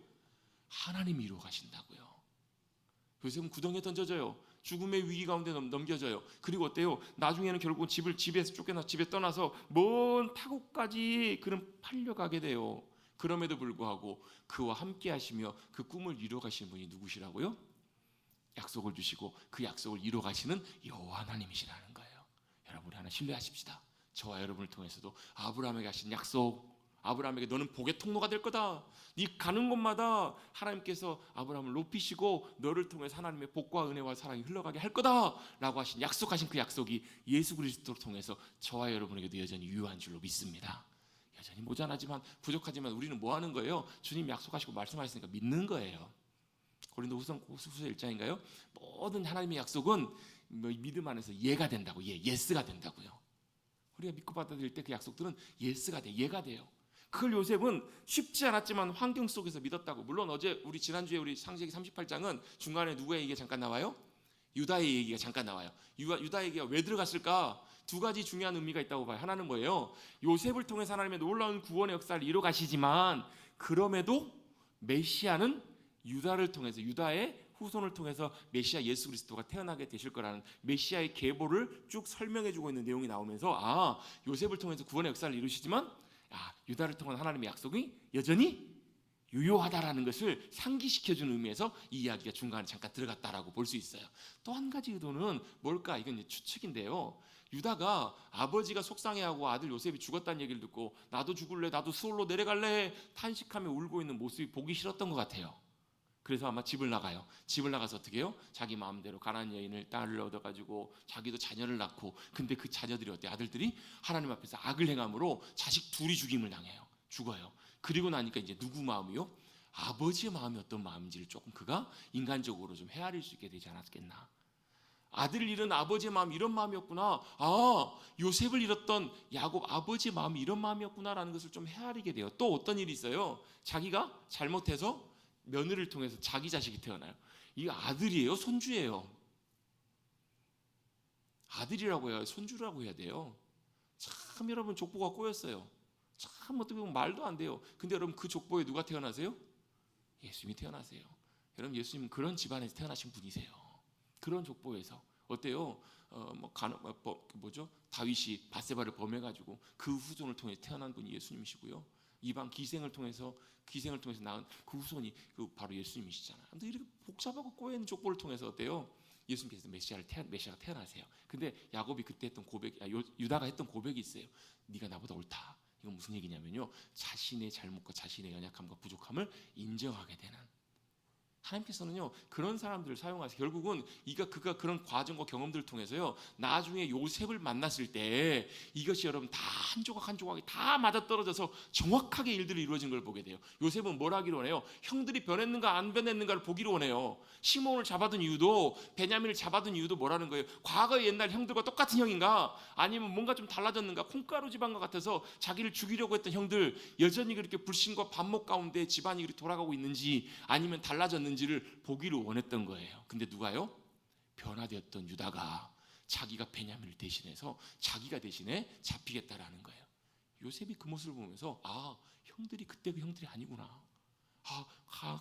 하나님이 이루어 가신다고요. 요셉은 구덩이에 던져져요. 죽음의 위기 가운데 넘겨져요. 그리고 어때요? 나중에는 결국 집에서 쫓겨나 집에 떠나서 먼 타국까지 그는 팔려가게 돼요. 그럼에도 불구하고 그와 함께 하시며 그 꿈을 이루어 가시는 분이 누구시라고요? 약속을 주시고 그 약속을 이루어 가시는 여호와 하나님이시라는 거예요. 여러분, 우리 하나 신뢰하십시다. 저와 여러분을 통해서도 아브라함에게 하신 약속, 아브라함에게 너는 복의 통로가 될 거다. 네 가는 곳마다 하나님께서 아브라함을 높이시고 너를 통해서 하나님의 복과 은혜와 사랑이 흘러가게 할 거다 라고 하신 약속하신 그 약속이 예수 그리스도를 통해서 저와 여러분에게도 여전히 유효한 줄로 믿습니다. 여전히 모자라지만 부족하지만 우리는 뭐 하는 거예요? 주님 약속하시고 말씀하셨으니까 믿는 거예요. 고린도후서 1장인가요? 모든 하나님의 약속은 믿음 안에서 예가 된다고, 예스가 된다고요. 우리가 믿고 받아들일 때 그 약속들은 예스가 돼, 예가 돼요. 그걸 요셉은 쉽지 않았지만 환경 속에서 믿었다고. 물론 어제 지난주에 우리 창세기 38장은 중간에 누구의 얘기가 잠깐 나와요? 유다의 얘기가 잠깐 나와요. 유다의 얘기가 왜 들어갔을까? 두 가지 중요한 의미가 있다고 봐요. 하나는 뭐예요? 요셉을 통해서 하나님의 놀라운 구원의 역사를 이뤄 가시지만 그럼에도 메시아는 유다를 통해서, 유다의 후손을 통해서 메시아 예수 그리스도가 태어나게 되실 거라는 메시아의 계보를 쭉 설명해 주고 있는 내용이 나오면서 요셉을 통해서 구원의 역사를 이루시지만 유다를 통한 하나님의 약속이 여전히 유효하다라는 것을 상기시켜주는 의미에서 이 이야기가 중간에 잠깐 들어갔다라고 볼 수 있어요. 또 한 가지 의도는 뭘까? 이건 이제 추측인데요. 유다가 아버지가 속상해하고 아들 요셉이 죽었다는 얘기를 듣고 나도 죽을래, 나도 수월로 내려갈래 탄식하며 울고 있는 모습이 보기 싫었던 것 같아요. 그래서 아마 집을 나가요. 집을 나가서 어떻게 해요? 자기 마음대로 가나안 여인을 딸을 얻어가지고 자기도 자녀를 낳고, 근데 그 자녀들이 어때요? 아들들이 하나님 앞에서 악을 행함으로 자식 둘이 죽임을 당해요. 죽어요. 그리고 나니까 이제 누구 마음이요? 아버지의 마음이 어떤 마음인지를 조금 그가 인간적으로 좀 헤아릴 수 있게 되지 않았겠나. 아들을 잃은 아버지의 마음이 이런 마음이었구나. 요셉을 잃었던 야곱 아버지의 마음이 이런 마음이었구나라는 것을 좀 헤아리게 돼요. 또 어떤 일이 있어요? 자기가 잘못해서 며느리를 통해서 자기 자식이 태어나요. 이거 아들이에요? 손주예요? 아들이라고 해야, 손주라고 해야 돼요. 참 여러분, 족보가 꼬였어요. 참 어떻게 보면 말도 안 돼요. 근데 여러분, 그 족보에 누가 태어나세요? 예수님이 태어나세요. 여러분, 예수님은 그런 집안에서 태어나신 분이세요. 그런 족보에서 어때요? 다윗이 밧세바를 범해가지고 그 후손을 통해 태어난 분이 예수님이시고요. 이방 기생을 통해서 낳은 그 후손이 바로 예수님이시잖아요. 근데 이렇게 복잡하고 꼬여있는 족보를 통해서 어때요? 예수님께서 메시아가 태어나세요. 근데 야곱이 그때 했던 유다가 했던 고백이 있어요. 네가 나보다 옳다. 이건 무슨 얘기냐면요, 자신의 잘못과 자신의 연약함과 부족함을 인정하게 되는, 하나님께서는요 그런 사람들을 사용하세요. 결국은 그가 그런 과정과 경험들을 통해서요 나중에 요셉을 만났을 때 이것이 여러분 다 한 조각 한 조각이 다 맞아떨어져서 정확하게 일들이 이루어진 걸 보게 돼요. 요셉은 뭘 하기로 원해요? 형들이 변했는가 안 변했는가를 보기로 원해요. 시몬을 잡아둔 이유도, 베냐민을 잡아둔 이유도 뭐라는 거예요? 과거의 옛날 형들과 똑같은 형인가, 아니면 뭔가 좀 달라졌는가, 콩가루 집안과 같아서 자기를 죽이려고 했던 형들 여전히 그렇게 불신과 반목 가운데 집안이 그렇게 돌아가고 있는지, 아니면 달라졌는지를 보기를 원했던 거예요. 근데 누가요? 변화되었던 유다가 자기가 베냐민을 대신해서 자기가 대신에 잡히겠다라는 거예요. 요셉이 그 모습을 보면서 형들이 그때 그 형들이 아니구나,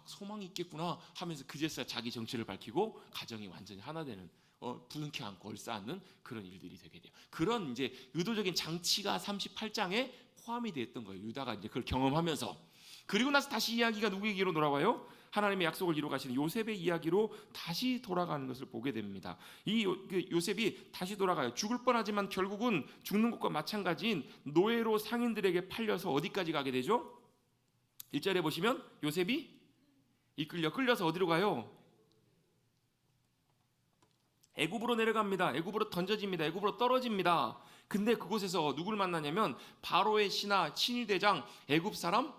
소망이 있겠구나 하면서 그제서야 자기 정체를 밝히고 가정이 완전히 하나 되는, 부둥켜 안고 얼싸안는 그런 일들이 되게 돼요. 그런 이제 의도적인 장치가 38장에 포함이 되었던 거예요. 유다가 이제 그걸 경험하면서. 그리고 나서 다시 이야기가 누구 얘기로 돌아와요? 하나님의 약속을 이루어 가시는 요셉의 이야기로 다시 돌아가는 것을 보게 됩니다. 요셉이 다시 돌아가요. 죽을 뻔하지만 결국은 죽는 것과 마찬가지인 노예로 상인들에게 팔려서 어디까지 가게 되죠? 1절에 보시면 요셉이 끌려서 어디로 가요? 애굽으로 내려갑니다. 애굽으로 던져집니다. 애굽으로 떨어집니다. 근데 그곳에서 누구를 만나냐면 바로의 신하 친위대장 애굽 사람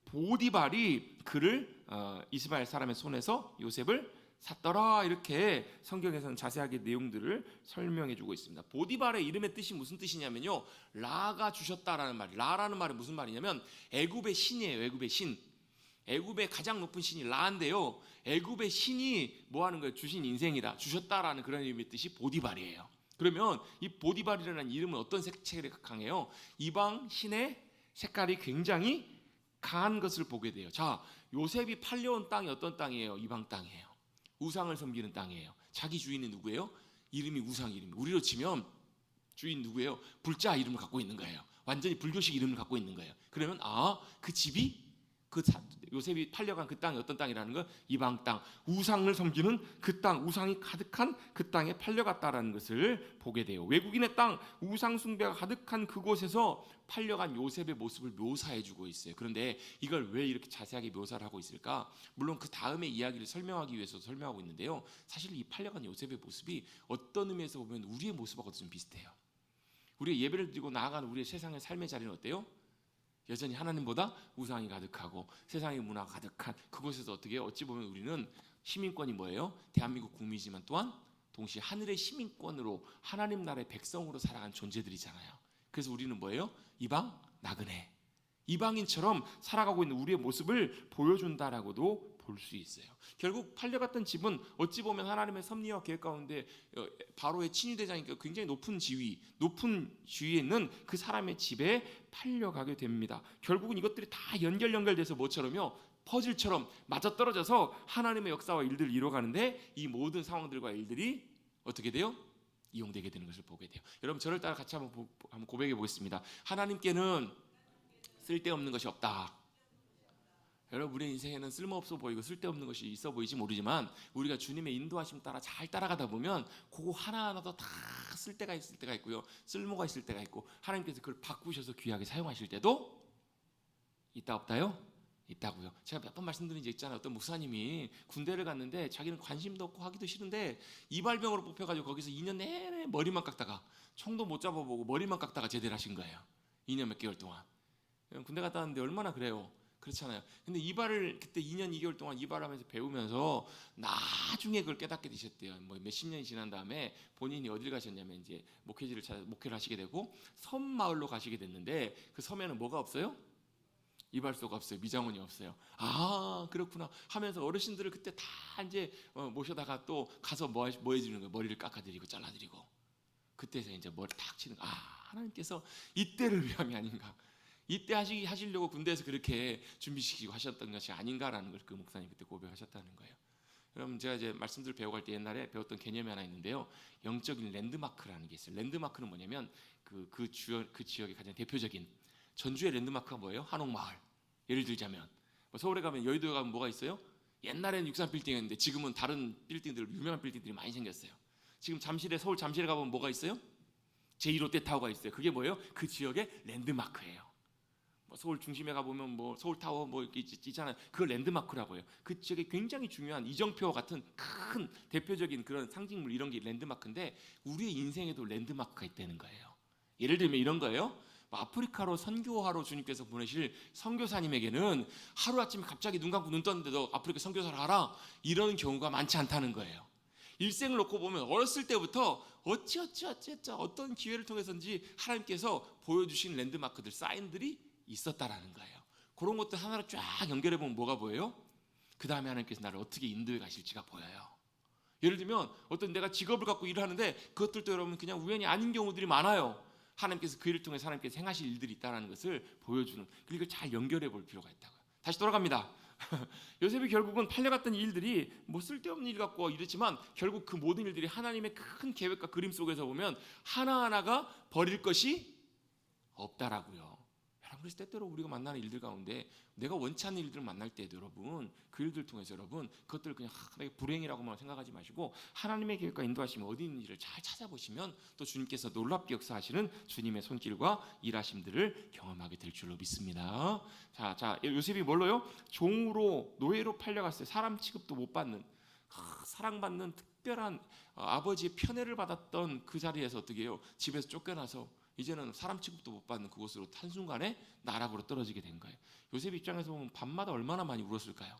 보디발이 그를 이스마엘 사람의 손에서 요셉을 샀더라, 이렇게 성경에서는 자세하게 내용들을 설명해 주고 있습니다. 보디발의 이름의 뜻이 무슨 뜻이냐면요, 라가 주셨다라는 말. 라라는 말은 무슨 말이냐면 애굽의 신이에요. 애굽의 신. 애굽의 가장 높은 신이 라인데요, 애굽의 신이 뭐 하는 거예요? 주신 인생이다, 주셨다라는 그런 의미의 뜻이 보디발이에요. 그러면 이 보디발이라는 이름은 어떤 색채가 강해요? 이방 신의 색깔이 굉장히 강한 것을 보게 돼요. 자, 요셉이 팔려온 땅이 어떤 땅이에요? 이방 땅이에요. 우상을 섬기는 땅이에요. 자기 주인이 누구예요? 이름이 우상 이름이. 우리로 치면 주인 누구예요? 불자 이름을 갖고 있는 거예요. 완전히 불교식 이름을 갖고 있는 거예요. 그러면 그 집이, 요셉이 팔려간 그 땅이 어떤 땅이라는 거? 이방 땅, 우상을 섬기는 그 땅, 우상이 가득한 그 땅에 팔려갔다라는 것을 보게 돼요. 외국인의 땅, 우상 숭배가 가득한 그곳에서 팔려간 요셉의 모습을 묘사해주고 있어요. 그런데 이걸 왜 이렇게 자세하게 묘사를 하고 있을까? 물론 그 다음의 이야기를 설명하기 위해서 설명하고 있는데요, 사실 이 팔려간 요셉의 모습이 어떤 의미에서 보면 우리의 모습하고도 좀 비슷해요. 우리의 예배를 드리고 나아가는 우리의 세상의 삶의 자리는 어때요? 여전히 하나님보다 우상이 가득하고 세상의 문화가 가득한 그곳에서 어떻게 해요? 어찌 보면 우리는 시민권이 뭐예요? 대한민국 국민이지만 또한 동시에 하늘의 시민권으로 하나님 나라의 백성으로 살아간 존재들이잖아요. 그래서 우리는 뭐예요? 이방 나그네, 이방인처럼 살아가고 있는 우리의 모습을 보여준다라고도 볼 수 있어요. 결국 팔려갔던 집은 어찌 보면 하나님의 섭리와 계획 가운데 바로의 친위대장이니까 굉장히 높은 지위에 있는 그 사람의 집에 팔려가게 됩니다. 결국은 이것들이 다 연결돼서 뭐처럼요? 퍼즐처럼 맞아떨어져서 하나님의 역사와 일들을 이뤄가는데 이 모든 상황들과 일들이 어떻게 돼요? 이용되게 되는 것을 보게 돼요. 여러분 저를 따라 같이 한번 고백해 보겠습니다. 하나님께는 쓸데없는 것이 없다. 여러분 우리 인생에는 쓸모없어 보이고 쓸데없는 것이 있어 보이지 모르지만 우리가 주님의 인도하심 따라 잘 따라가다 보면 그거 하나하나도 다 쓸데가 있을 때가 있고요, 쓸모가 있을 때가 있고, 하나님께서 그걸 바꾸셔서 귀하게 사용하실 때도 있다 없다요? 있다고요. 제가 몇 번 말씀드린 적 있잖아요. 어떤 목사님이 군대를 갔는데 자기는 관심도 없고 하기도 싫은데 이발병으로 뽑혀가지고 거기서 2년 내내 머리만 깎다가 총도 못 잡아보고 머리만 깎다가 제대를 하신 거예요. 2년 몇 개월 동안. 군대 갔다 왔는데 얼마나 그래요? 그렇잖아요. 근데 이발을 그때 2년 2개월 동안 이발하면서 배우면서 나중에 그걸 깨닫게 되셨대요. 뭐 몇십 년이 지난 다음에 본인이 어딜 가셨냐면 이제 목회지를 찾아 목회를 하시게 되고 섬 마을로 가시게 됐는데 그 섬에는 뭐가 없어요? 이발소가 없어요. 미장원이 없어요. 그렇구나 하면서 어르신들을 그때 다 이제 모셔다가 또 가서 뭐 해주는 거예요? 머리를 깎아드리고 잘라드리고. 그때서 이제 머리 탁 치는 거. 하나님께서 이때를 위함이 아닌가. 이때 하시려고 군대에서 그렇게 준비시키고 하셨던 것이 아닌가라는 걸 그 목사님 그때 고백하셨다는 거예요. 여러분 제가 이제 말씀들 배워갈 때 옛날에 배웠던 개념이 하나 있는데요. 영적인 랜드마크라는 게 있어요. 랜드마크는 뭐냐면 그 지역의 가장 대표적인 전주의 랜드마크가 뭐예요? 한옥마을. 예를 들자면 뭐 서울에 가면 여의도에 가면 뭐가 있어요? 옛날에는 63빌딩이었는데 지금은 다른 빌딩들 유명한 빌딩들이 많이 생겼어요. 지금 서울 잠실에 가보면 뭐가 있어요? 제2롯데타워가 있어요. 그게 뭐예요? 그 지역의 랜드마크예요. 뭐 서울 중심에 가보면 뭐 서울타워 뭐 이렇게 있잖아요. 그 랜드마크라고 해요. 그 지역에 굉장히 중요한 이정표와 같은 큰 대표적인 그런 상징물 이런 게 랜드마크인데 우리의 인생에도 랜드마크가 있다는 거예요. 예를 들면 이런 거예요. 아프리카로 선교하러 주님께서 보내실 선교사님에게는 하루아침에 갑자기 눈 감고 눈 떴는데도 아프리카 선교사를 하라 이런 경우가 많지 않다는 거예요. 일생을 놓고 보면 어렸을 때부터 어떤 기회를 통해서인지 하나님께서 보여주신 랜드마크들 사인들이 있었다라는 거예요. 그런 것들 하나로 쫙 연결해 보면 뭐가 보여요? 그 다음에 하나님께서 나를 어떻게 인도해 가실지가 보여요. 예를 들면 어떤 내가 직업을 갖고 일을 하는데 그것들도 여러분 그냥 우연히 아닌 경우들이 많아요. 하나님께서 그 일을 통해서 하나님께서 행하실 일들이 있다는 것을 보여주는, 그리고 잘 연결해 볼 필요가 있다고요. 다시 돌아갑니다. 요셉이 결국은 팔려갔던 일들이 뭐 쓸데없는 일 같고 이랬지만 결국 그 모든 일들이 하나님의 큰 계획과 그림 속에서 보면 하나하나가 버릴 것이 없다라고요. 그래서 때때로 우리가 만나는 일들 가운데 내가 원치 않는 일들을 만날 때에도 여러분 그 일들 통해서 여러분 그것들을 그냥 불행이라고만 생각하지 마시고 하나님의 계획과 인도하심이 어디 있는지를 잘 찾아보시면 또 주님께서 놀랍게 역사하시는 주님의 손길과 일하심들을 경험하게 될 줄로 믿습니다. 자 요셉이 뭘로요? 종으로 노예로 팔려갔어요. 사람 취급도 못 받는 사랑받는 특별한 아버지의 편애를 받았던 그 자리에서 어떻게 해요? 집에서 쫓겨나서 이제는 사람 취급도 못 받는 그곳으로 한순간에 나락으로 떨어지게 된 거예요. 요셉 입장에서 보면 밤마다 얼마나 많이 울었을까요?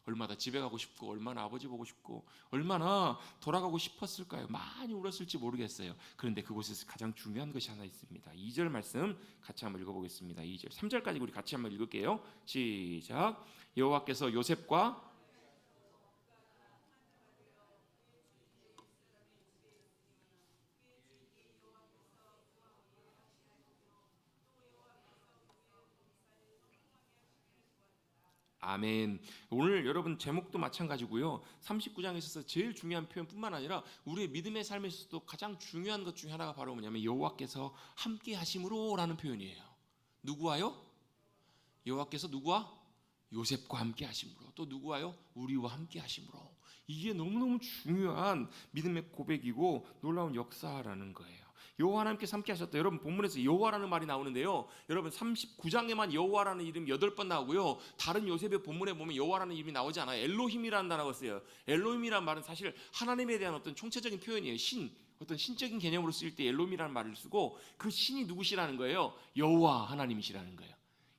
얼마나 집에 가고 싶고 얼마나 아버지 보고 싶고 얼마나 돌아가고 싶었을까요? 많이 울었을지 모르겠어요. 그런데 그곳에서 가장 중요한 것이 하나 있습니다. 2절 말씀 같이 한번 읽어보겠습니다. 2절 3절까지 우리 같이 한번 읽을게요. 시작. 여호와께서 요셉과 아멘. 오늘 여러분 제목도 마찬가지고요. 39장에 있어서 제일 중요한 표현뿐만 아니라 우리의 믿음의 삶에 있어서도 가장 중요한 것 중에 하나가 바로 뭐냐면 여호와께서 함께 하심으로라는 표현이에요. 누구와요? 여호와께서 누구와? 요셉과 함께 하심으로. 또 누구와요? 우리와 함께 하심으로. 이게 너무너무 중요한 믿음의 고백이고 놀라운 역사라는 거예요. 여호와 하나님께서 함께 하셨다. 여러분 본문에서 여호와라는 말이 나오는데요. 여러분 39장에만 여호와라는 이름이 8번 나오고요. 다른 요셉의 본문에 보면 여호와라는 이름이 나오지 않아요. 엘로힘이라는 단어가 써요. 엘로힘이라는 말은 사실 하나님에 대한 어떤 총체적인 표현이에요. 어떤 신적인 개념으로 쓰일 때 엘로힘이라는 말을 쓰고 그 신이 누구시라는 거예요? 여호와 하나님이시라는 거예요.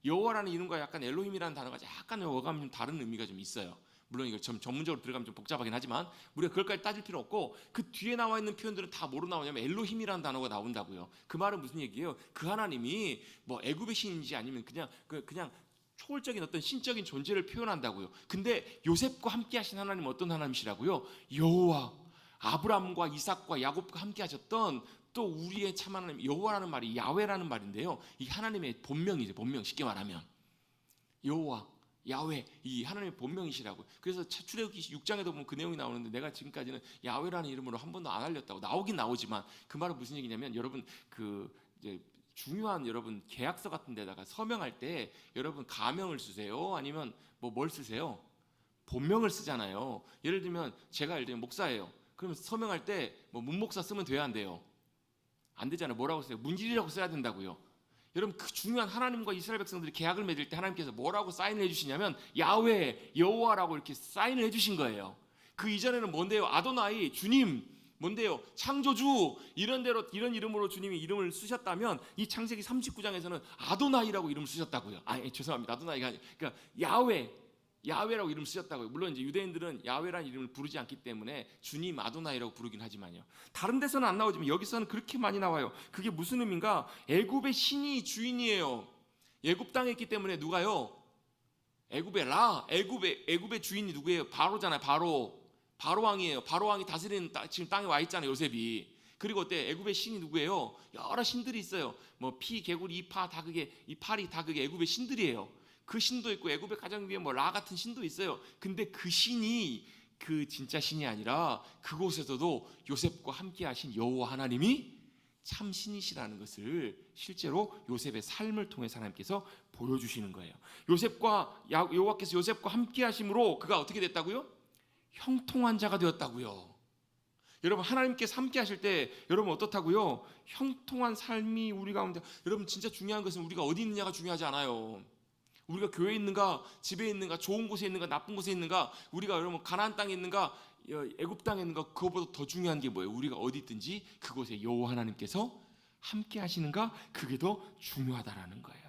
여호와라는 이름과 약간 엘로힘이라는 단어가 약간 어감이 좀 다른 의미가 좀 있어요. 물론 이거 전문적으로 들어가면 좀 복잡하긴 하지만 우리가 그걸까지 따질 필요 없고 그 뒤에 나와 있는 표현들은 다 뭐로 나오냐면 엘로힘이라는 단어가 나온다고요. 그 말은 무슨 얘기예요? 그 하나님이 뭐 애굽의 신인지 아니면 그냥 초월적인 어떤 신적인 존재를 표현한다고요. 근데 요셉과 함께 하신 하나님은 어떤 하나님이시라고요? 여호와, 아브라함과 이삭과 야곱과 함께 하셨던 또 우리의 참 하나님 여호와라는 말이 야훼라는 말인데요. 이 하나님의 본명이죠. 본명 쉽게 말하면 여호와 야훼 이 하나님의 본명이시라고. 그래서 출애굽기 6장에도 보면 그 내용이 나오는데 내가 지금까지는 야훼라는 이름으로 한 번도 안 알렸다고. 나오긴 나오지만 그 말은 무슨 얘기냐면 여러분 그 이제 중요한 여러분 계약서 같은 데다가 서명할 때 여러분 가명을 쓰세요? 아니면 뭐 뭘 쓰세요? 본명을 쓰잖아요. 예를 들면 제가 예를 들면 목사예요. 그러면 서명할 때 뭐 문목사 쓰면 돼요, 안 돼요? 안 되잖아요. 뭐라고 써요? 문지리라고 써야 된다고요. 여러분 그 중요한 하나님과 이스라엘 백성들이 계약을 맺을 때 하나님께서 뭐라고 사인을 해주시냐면 야훼 여호와라고 이렇게 사인을 해주신 거예요. 그 이전에는 뭔데요? 아도나이 주님 뭔데요? 창조주 이런 이름으로 주님이 이름을 쓰셨다면 이 창세기 39장에서는 아도나이라고 이름을 쓰셨다고요. 죄송합니다. 아도나이가 아니라 그러니까 야훼라고 이름 쓰셨다고요. 물론 이제 유대인들은 야훼라는 이름을 부르지 않기 때문에 주님 아도나이라고 부르긴 하지만요. 다른 데서는 안 나오지만 여기서는 그렇게 많이 나와요. 그게 무슨 의미인가? 애굽의 신이 주인이에요. 애굽 땅에 있기 때문에 누가요? 애굽의 주인이 누구예요? 바로잖아요. 바로 왕이에요. 바로 왕이 다스리는 지금 땅에 와 있잖아요. 요셉이. 그리고 어때? 애굽의 신이 누구예요? 여러 신들이 있어요. 뭐 피, 개구리, 이파 다 그게 이 팔이 다 그게 애굽의 신들이에요. 그 신도 있고 애굽의 가장 위에 뭐 라 같은 신도 있어요. 근데 그 신이 그 진짜 신이 아니라 그곳에서도 요셉과 함께 하신 여호와 하나님이 참 신이시라는 것을 실제로 요셉의 삶을 통해 하나님께서 보여주시는 거예요. 여호와께서 요셉과 함께 하심으로 그가 어떻게 됐다고요? 형통한 자가 되었다고요. 여러분, 하나님께서 함께 하실 때 여러분 어떻다고요? 형통한 삶이 우리 가운데. 여러분, 진짜 중요한 것은 우리가 어디 있느냐가 중요하지 않아요. 우리가 교회에 있는가, 집에 있는가, 좋은 곳에 있는가, 나쁜 곳에 있는가, 우리가 여러분 가나안 땅에 있는가, 애굽 땅에 있는가, 그것보다 더 중요한 게 뭐예요? 우리가 어디 있든지 그곳에 여호와 하나님께서 함께 하시는가, 그게 더 중요하다라는 거예요.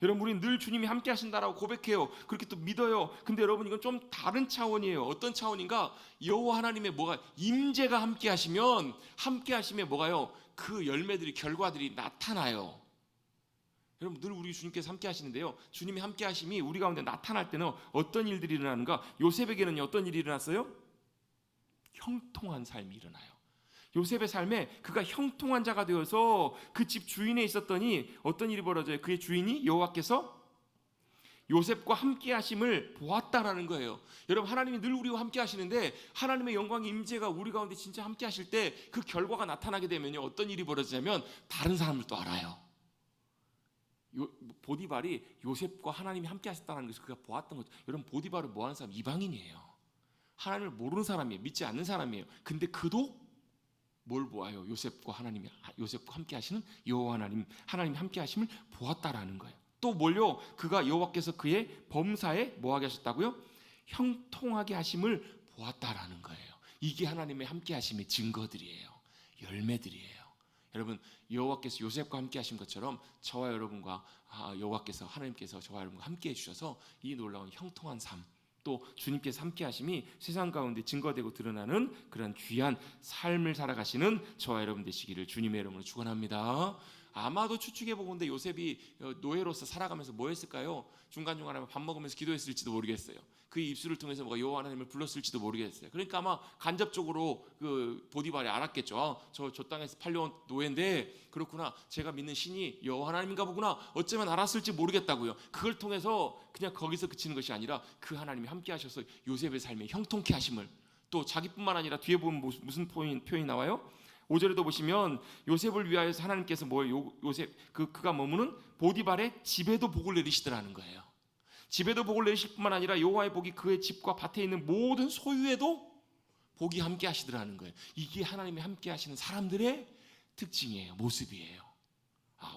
여러분, 우리는 늘 주님이 함께 하신다라고 고백해요. 그렇게 또 믿어요. 근데 여러분, 이건 좀 다른 차원이에요. 어떤 차원인가? 여호와 하나님의 뭐가 임재가 함께 하시면, 함께 하시면 뭐가요? 그 열매들이, 결과들이 나타나요. 여러분, 늘 우리 주님께서 함께 하시는데요, 주님이 함께 하심이 우리 가운데 나타날 때는 어떤 일들이 일어나는가? 요셉에게는 어떤 일이 일어났어요? 형통한 삶이 일어나요. 요셉의 삶에 그가 형통한 자가 되어서 그 집 주인에 있었더니 어떤 일이 벌어져요? 그의 주인이 여호와께서 요셉과 함께 하심을 보았다라는 거예요. 여러분, 하나님이 늘 우리와 함께 하시는데 하나님의 영광의 임재가 우리 가운데 진짜 함께 하실 때 그 결과가 나타나게 되면요, 어떤 일이 벌어지냐면 다른 사람을 또 알아요. 보디발이 요셉과 하나님이 함께 하셨다는 것을 그가 보았던 거죠. 여러분, 보디발은 뭐하는 사람? 이방인이에요. 하나님을 모르는 사람이에요. 믿지 않는 사람이에요. 근데 그도 뭘 보아요? 요셉과 함께 하시는 여호와 하나님 함께 하심을 보았다라는 거예요. 또 뭘요? 그가 여호와께서 그의 범사에 뭐하게 하셨다고요? 형통하게 하심을 보았다라는 거예요. 이게 하나님의 함께 하심의 증거들이에요. 열매들이에요. 여러분, 여호와께서 요셉과 함께 하신 것처럼 저와 여러분과 여호와께서, 하나님께서 저와 여러분과 함께 해주셔서 이 놀라운 형통한 삶, 또 주님께서 함께 하심이 세상 가운데 증거되고 드러나는 그런 귀한 삶을 살아가시는 저와 여러분 되시기를 주님의 이름으로 축원합니다. 아마도 추측해 보건대 요셉이 노예로서 살아가면서 뭐 했을까요? 중간중간에 밥 먹으면서 기도했을지도 모르겠어요. 그의 입술을 통해서 뭐가 여호와 하나님을 불렀을지도 모르겠어요. 그러니까 아마 간접적으로 그 보디발이 알았겠죠. 저 땅에서 팔려온 노예인데 그렇구나, 제가 믿는 신이 여호와 하나님인가 보구나, 어쩌면 알았을지 모르겠다고요. 그걸 통해서 그냥 거기서 그치는 것이 아니라 그 하나님이 함께 하셔서 요셉의 삶에 형통케 하심을, 또 자기뿐만 아니라 뒤에 보면 무슨 표현이 나와요? 5절에도 보시면 요셉을 위하여서 하나님께서 요셉 그가 머무는 보디발의 집에도 복을 내리시더라는 거예요. 집에도 복을 내리실 뿐만 아니라 여호와의 복이 그의 집과 밭에 있는 모든 소유에도 복이 함께 하시더라는 거예요. 이게 하나님이 함께 하시는 사람들의 특징이에요. 모습이에요.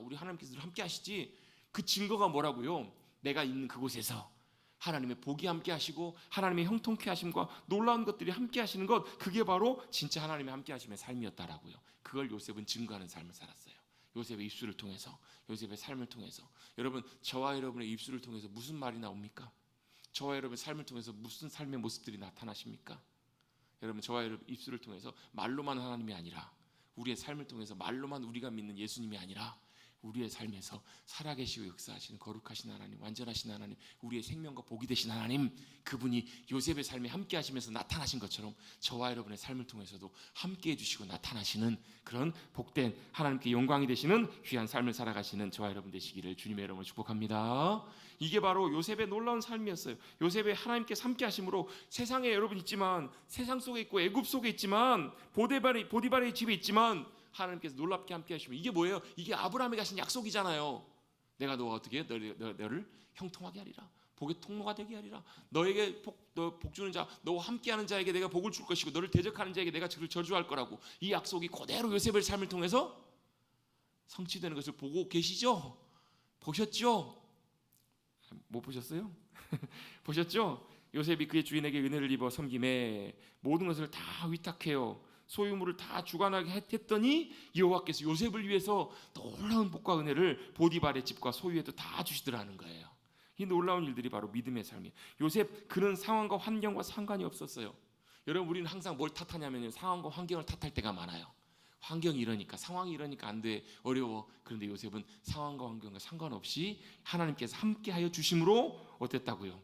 우리 하나님께서 함께 하시지. 그 증거가 뭐라고요? 내가 있는 그곳에서 하나님의 복이 함께 하시고 하나님의 형통케 하심과 놀라운 것들이 함께 하시는 것, 그게 바로 진짜 하나님의 함께 하심의 삶이었다라고요. 그걸 요셉은 증거하는 삶을 살았어요. 요셉의 입술을 통해서, 요셉의 삶을 통해서. 여러분, 저와 여러분의 입술을 통해서 무슨 말이 나옵니까? 저와 여러분의 삶을 통해서 무슨 삶의 모습들이 나타나십니까? 여러분, 저와 여러분 입술을 통해서 말로만 하나님이 아니라, 우리의 삶을 통해서 말로만 우리가 믿는 예수님이 아니라 우리의 삶에서 살아계시고 역사하시는 거룩하신 하나님, 완전하신 하나님, 우리의 생명과 복이 되신 하나님, 그분이 요셉의 삶에 함께 하시면서 나타나신 것처럼 저와 여러분의 삶을 통해서도 함께 해주시고 나타나시는 그런 복된 하나님께 영광이 되시는 귀한 삶을 살아가시는 저와 여러분 되시기를 주님의 이름으로 축복합니다. 이게 바로 요셉의 놀라운 삶이었어요. 요셉의 하나님께서 함께 하심으로 세상에 여러분 있지만, 세상 속에 있고 애굽 속에 있지만, 보디발의 집에 있지만 하나님께서 놀랍게 함께 하시면, 이게 뭐예요? 이게 아브라함에게 하신 약속이잖아요. 내가 너와 어떻게 해? 너를 형통하게 하리라. 복의 통로가 되게 하리라. 너에게 복 주는 자, 너와 함께하는 자에게 내가 복을 줄 것이고 너를 대적하는 자에게 내가 그를 저주할 거라고. 이 약속이 그대로 요셉의 삶을 통해서 성취되는 것을 보고 계시죠? 보셨죠? 못 보셨어요? 보셨죠? 요셉이 그의 주인에게 은혜를 입어 섬김에 모든 것을 다 위탁해요. 소유물을 다 주관하게 했더니 여호와께서 요셉을 위해서 놀라운 복과 은혜를 보디발의 집과 소유에도 다 주시더라는 거예요. 이 놀라운 일들이 바로 믿음의 삶이에요. 요셉, 그는 상황과 환경과 상관이 없었어요. 여러분, 우리는 항상 뭘 탓하냐면요, 상황과 환경을 탓할 때가 많아요. 환경이 이러니까, 상황이 이러니까 안 돼, 어려워. 그런데 요셉은 상황과 환경과 상관없이 하나님께서 함께하여 주심으로 어땠다고요?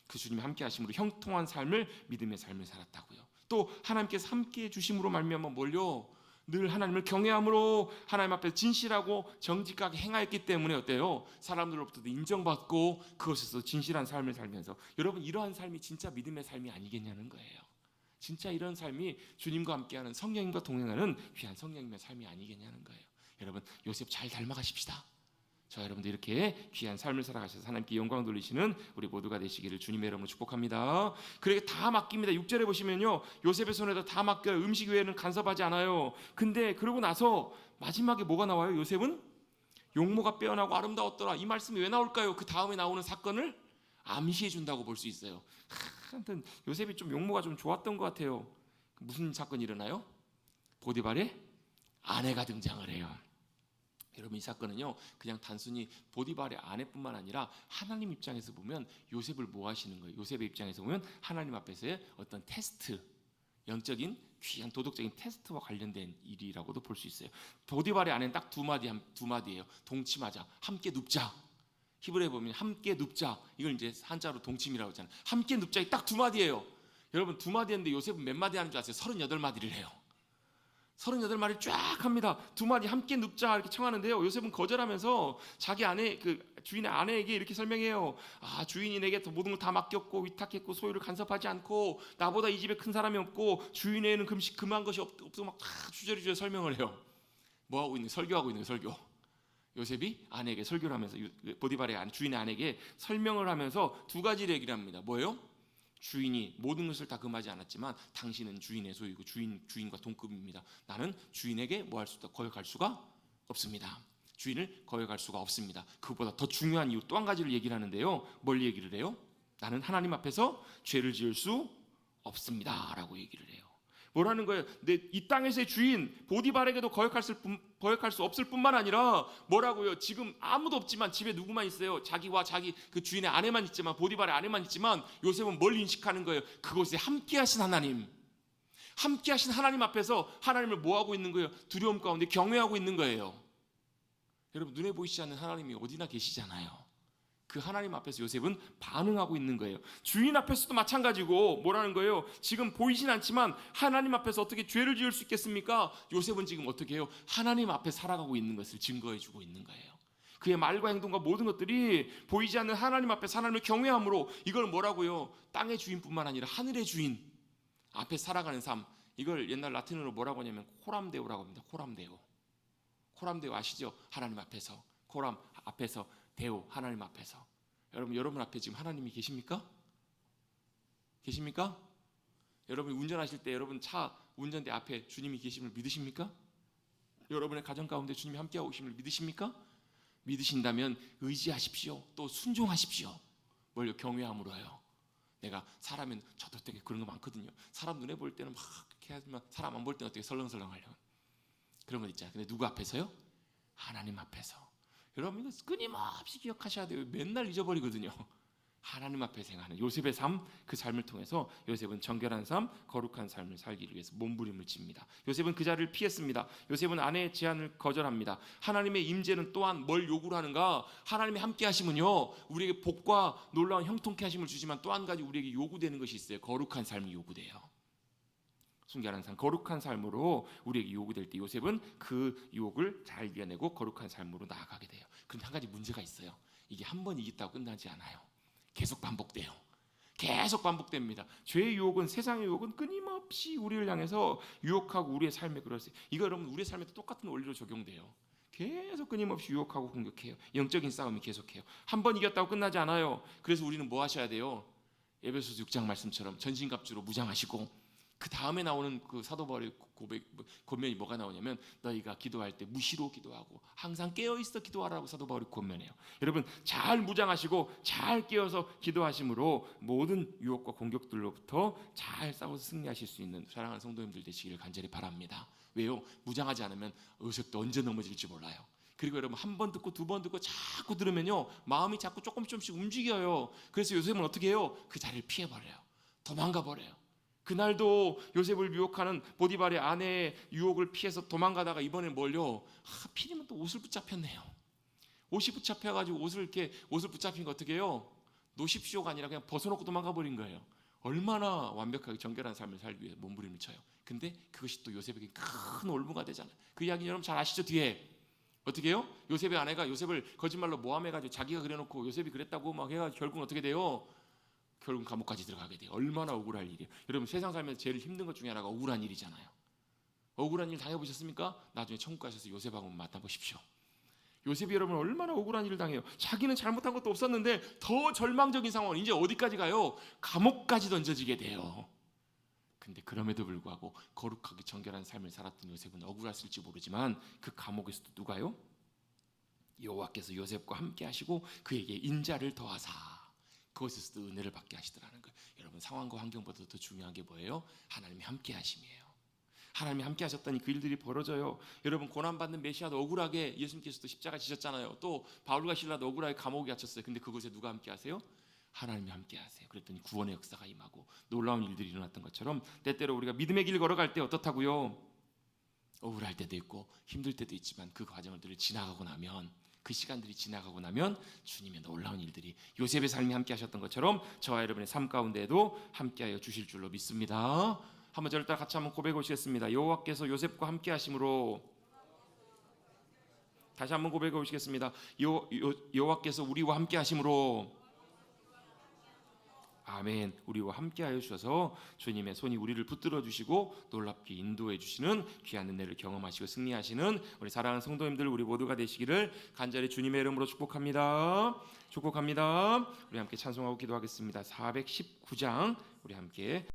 그 주님이 함께 하심으로 형통한 삶을, 믿음의 삶을 살았다고요. 또 하나님께서 함께해 주심으로 말미암아 뭘요? 늘 하나님을 경외함으로 하나님 앞에 진실하고 정직하게 행하였기 때문에 어때요? 사람들로부터도 인정받고 그것에서 진실한 삶을 살면서, 여러분, 이러한 삶이 진짜 믿음의 삶이 아니겠냐는 거예요. 진짜 이런 삶이 주님과 함께하는 성령님과 동행하는 귀한 성령님의 삶이 아니겠냐는 거예요. 여러분 요셉 잘 닮아가십시다. 저 여러분들 이렇게 귀한 삶을 살아가셔서 하나님께 영광 돌리시는 우리 모두가 되시기를 주님의 이름으로 축복합니다. 그렇게 다 맡깁니다. 6절에 보시면요, 요셉의 손에다 다 맡겨요. 음식 외에는 간섭하지 않아요. 근데 그러고 나서 마지막에 뭐가 나와요? 요셉은 용모가 빼어나고 아름다웠더라. 이 말씀이 왜 나올까요? 그 다음에 나오는 사건을 암시해 준다고 볼 수 있어요. 하여튼 요셉이 좀 용모가 좀 좋았던 것 같아요. 무슨 사건이 일어나요? 보디발의 아내가 등장을 해요. 여러분 이 사건은요, 그냥 단순히 보디발의 아내뿐만 아니라 하나님 입장에서 보면 요셉을 뭐 하시는 거예요? 요셉의 입장에서 보면 하나님 앞에서의 어떤 테스트, 영적인 귀한 도덕적인 테스트와 관련된 일이라고도 볼 수 있어요. 보디발의 아내는 딱 두 마디예요. 동침하자, 함께 눕자. 히브리에 보면 함께 눕자, 이걸 이제 한자로 동침이라고 하잖아요. 함께 눕자, 딱 두 마디예요. 여러분 두 마디 했는데 요셉은 몇 마디 하는 줄 아세요? 38마디를 해요. 38마디 쫙 합니다. 두 마디 함께 눕자 이렇게 청하는데요, 요셉은 거절하면서 자기 아내, 그 주인의 아내에게 이렇게 설명해요. 아, 주인이 내게 모든 걸 다 맡겼고 위탁했고 소유를 간섭하지 않고 나보다 이 집에 큰 사람이 없고 주인에는 금한 것이 없고 막 주저리주저 설명을 해요. 뭐 하고 있는, 설교하고 있는 설교. 요셉이 아내에게 설교를 하면서, 보디발의 주인의 아내에게 설명을 하면서 두 가지를 얘기를 합니다. 뭐예요? 주인이 모든 것을 다 금하지 않았지만 당신은 주인의 소유고 주인과 동급입니다. 나는 주인에게 뭐 할 수 없다, 거역할 수가 없습니다. 주인을 거역할 수가 없습니다. 그보다 더 중요한 이유 또 한 가지를 얘기를 하는데요, 뭘 얘기를 해요? 나는 하나님 앞에서 죄를 지을 수 없습니다 라고 얘기를 해요. 뭐라는 거예요? 이 땅에서의 주인 보디발에게도 거역할 수 없을 뿐만 아니라 뭐라고요? 지금 아무도 없지만 집에 누구만 있어요? 자기와 자기 그 주인의 아내만 있지만, 보디발의 아내만 있지만, 요셉은 뭘 인식하는 거예요? 그곳에 함께하신 하나님, 함께하신 하나님 앞에서 하나님을 뭐 하고 있는 거예요? 두려움 가운데 경외하고 있는 거예요. 여러분 눈에 보이지 않는 하나님이 어디나 계시잖아요. 그 하나님 앞에서 요셉은 반응하고 있는 거예요. 주인 앞에서도 마찬가지고 뭐라는 거예요? 지금 보이진 않지만 하나님 앞에서 어떻게 죄를 지을 수 있겠습니까? 요셉은 지금 어떻게 해요? 하나님 앞에 살아가고 있는 것을 증거해주고 있는 거예요. 그의 말과 행동과 모든 것들이 보이지 않는 하나님 앞에 하나님을 경외함으로, 이걸 뭐라고요? 땅의 주인뿐만 아니라 하늘의 주인 앞에 살아가는 삶, 이걸 옛날 라틴어로 뭐라고 하냐면 코람데오라고 합니다. 코람데오 아시죠? 하나님 앞에서, 코람 앞에서, 데오 하나님 앞에서. 여러분 앞에 지금 하나님이 계십니까? 계십니까? 여러분 운전하실 때 여러분 차 운전대 앞에 주님이 계심을 믿으십니까? 여러분의 가정 가운데 주님이 함께하고 계심을 믿으십니까? 믿으신다면 의지하십시오. 또 순종하십시오. 뭘요? 경외함으로요. 내가 사람은, 저도 되게 그런 거 많거든요. 사람 눈에 볼 때는 막 이렇게 하지만 사람 안 볼 때는 어떻게 설렁설렁 하려고 그런 거 있잖아요. 근데 누구 앞에서요? 하나님 앞에서. 여러분 이거 끊임없이 기억하셔야 돼요. 맨날 잊어버리거든요. 하나님 앞에 생각하는 요셉의 삶, 그 삶을 통해서 요셉은 정결한 삶, 거룩한 삶을 살기 위해서 몸부림을 칩니다. 요셉은 그 자리를 피했습니다. 요셉은 아내의 제안을 거절합니다. 하나님의 임재는 또한 뭘 요구를 하는가? 하나님의 함께 하심은요, 우리에게 복과 놀라운 형통케 하심을 주지만 또 한 가지 우리에게 요구되는 것이 있어요. 거룩한 삶이 요구돼요. 순결한 삶, 거룩한 삶으로 우리에게 요구될 때 요셉은 그 유혹을 잘 이겨내고 거룩한 삶으로 나아가게 돼요. 그런데 한 가지 문제가 있어요. 이게 한 번 이겼다고 끝나지 않아요. 계속 반복돼요. 계속 반복됩니다. 죄의 유혹은, 세상의 유혹은 끊임없이 우리를 향해서 유혹하고 우리의 삶에 그러세요. 이거 여러분 우리의 삶에도 똑같은 원리로 적용돼요. 계속 끊임없이 유혹하고 공격해요. 영적인 싸움이 계속해요. 한 번 이겼다고 끝나지 않아요. 그래서 우리는 뭐 하셔야 돼요? 에베소서 6장 말씀처럼 전신갑주로 무장하시고, 그 다음에 나오는 그 사도 바울의 권면이 뭐가 나오냐면, 너희가 기도할 때 무시로 기도하고 항상 깨어있어 기도하라고 사도 바울이 권면해요. 여러분 잘 무장하시고 잘 깨어서 기도하심으로 모든 유혹과 공격들로부터 잘 싸워서 승리하실 수 있는 사랑하는 성도님들 되시기를 간절히 바랍니다. 왜요? 무장하지 않으면 요셉도 언제 넘어질지 몰라요. 그리고 여러분 한 번 듣고 두 번 듣고 자꾸 들으면요, 마음이 자꾸 조금씩 움직여요. 그래서 요셉은 어떻게 해요? 그 자리를 피해버려요. 도망가 버려요. 그날도 요셉을 유혹하는 보디발의 아내의 유혹을 피해서 도망가다가 이번엔 뭘요? 하필이면 또 옷을 붙잡혔네요. 옷이 붙잡혀가지고 옷을 붙잡힌 거 어떻게 해요? 노십시오가 아니라 그냥 벗어놓고 도망가 버린 거예요. 얼마나 완벽하게 정결한 삶을 살기 위해 몸부림을 쳐요. 근데 그것이 또 요셉에게 큰 올무가 되잖아요. 그 이야기 여러분 잘 아시죠? 뒤에 어떻게 해요? 요셉의 아내가 요셉을 거짓말로 모함해가지고 자기가 그래놓고 요셉이 그랬다고 막 해가지고 결국은 어떻게 돼요? 결국 감옥까지 들어가게 돼요. 얼마나 억울할 일이에요. 여러분 세상 살면서 제일 힘든 것 중에 하나가 억울한 일이잖아요. 억울한 일 당해보셨습니까? 나중에 천국 가셔서 요셉하고 만나보십시오. 요셉이 여러분 얼마나 억울한 일을 당해요. 자기는 잘못한 것도 없었는데 더 절망적인 상황은 이제 어디까지 가요? 감옥까지 던져지게 돼요. 근데 그럼에도 불구하고 거룩하게 정결한 삶을 살았던 요셉은 억울했을지 모르지만 그 감옥에서도 누가요? 여호와께서 요셉과 함께 하시고 그에게 인자를 더하사 그것에서도 은혜를 받게 하시더라는 거예요. 여러분 상황과 환경보다 더 중요한 게 뭐예요? 하나님이 함께 하심이에요. 하나님이 함께 하셨다니 그 일들이 벌어져요. 여러분 고난받는 메시아도 억울하게 예수님께서도 십자가 지셨잖아요. 또 바울과 실라도 억울하게 감옥에 갇혔어요. 근데 그곳에 누가 함께 하세요? 하나님이 함께 하세요. 그랬더니 구원의 역사가 임하고 놀라운 일들이 일어났던 것처럼 때때로 우리가 믿음의 길 걸어갈 때 어떻다고요? 억울할 때도 있고 힘들 때도 있지만 그 과정들을 지나가고 나면 그 시간들이 지나가고 나면 주님의 놀라운 일들이 요셉의 삶이 함께 하셨던 것처럼 저와 여러분의 삶 가운데에도 함께하여 주실 줄로 믿습니다. 한번 저를 따라 같이 한번 고백해 보시겠습니다. 여호와께서 요셉과 함께 하심으로 다시 한번 고백해 보시겠습니다. 여호와께서 우리와 함께 하심으로 아멘. 우리와 함께하여 주셔서 주님의 손이 우리를 붙들어 주시고 놀랍게 인도해 주시는 귀한 은혜를 경험하시고 승리하시는 우리 사랑하는 성도님들 우리 모두가 되시기를 간절히 주님의 이름으로 축복합니다. 축복합니다. 우리 함께 찬송하고 기도하겠습니다. 419장 우리 함께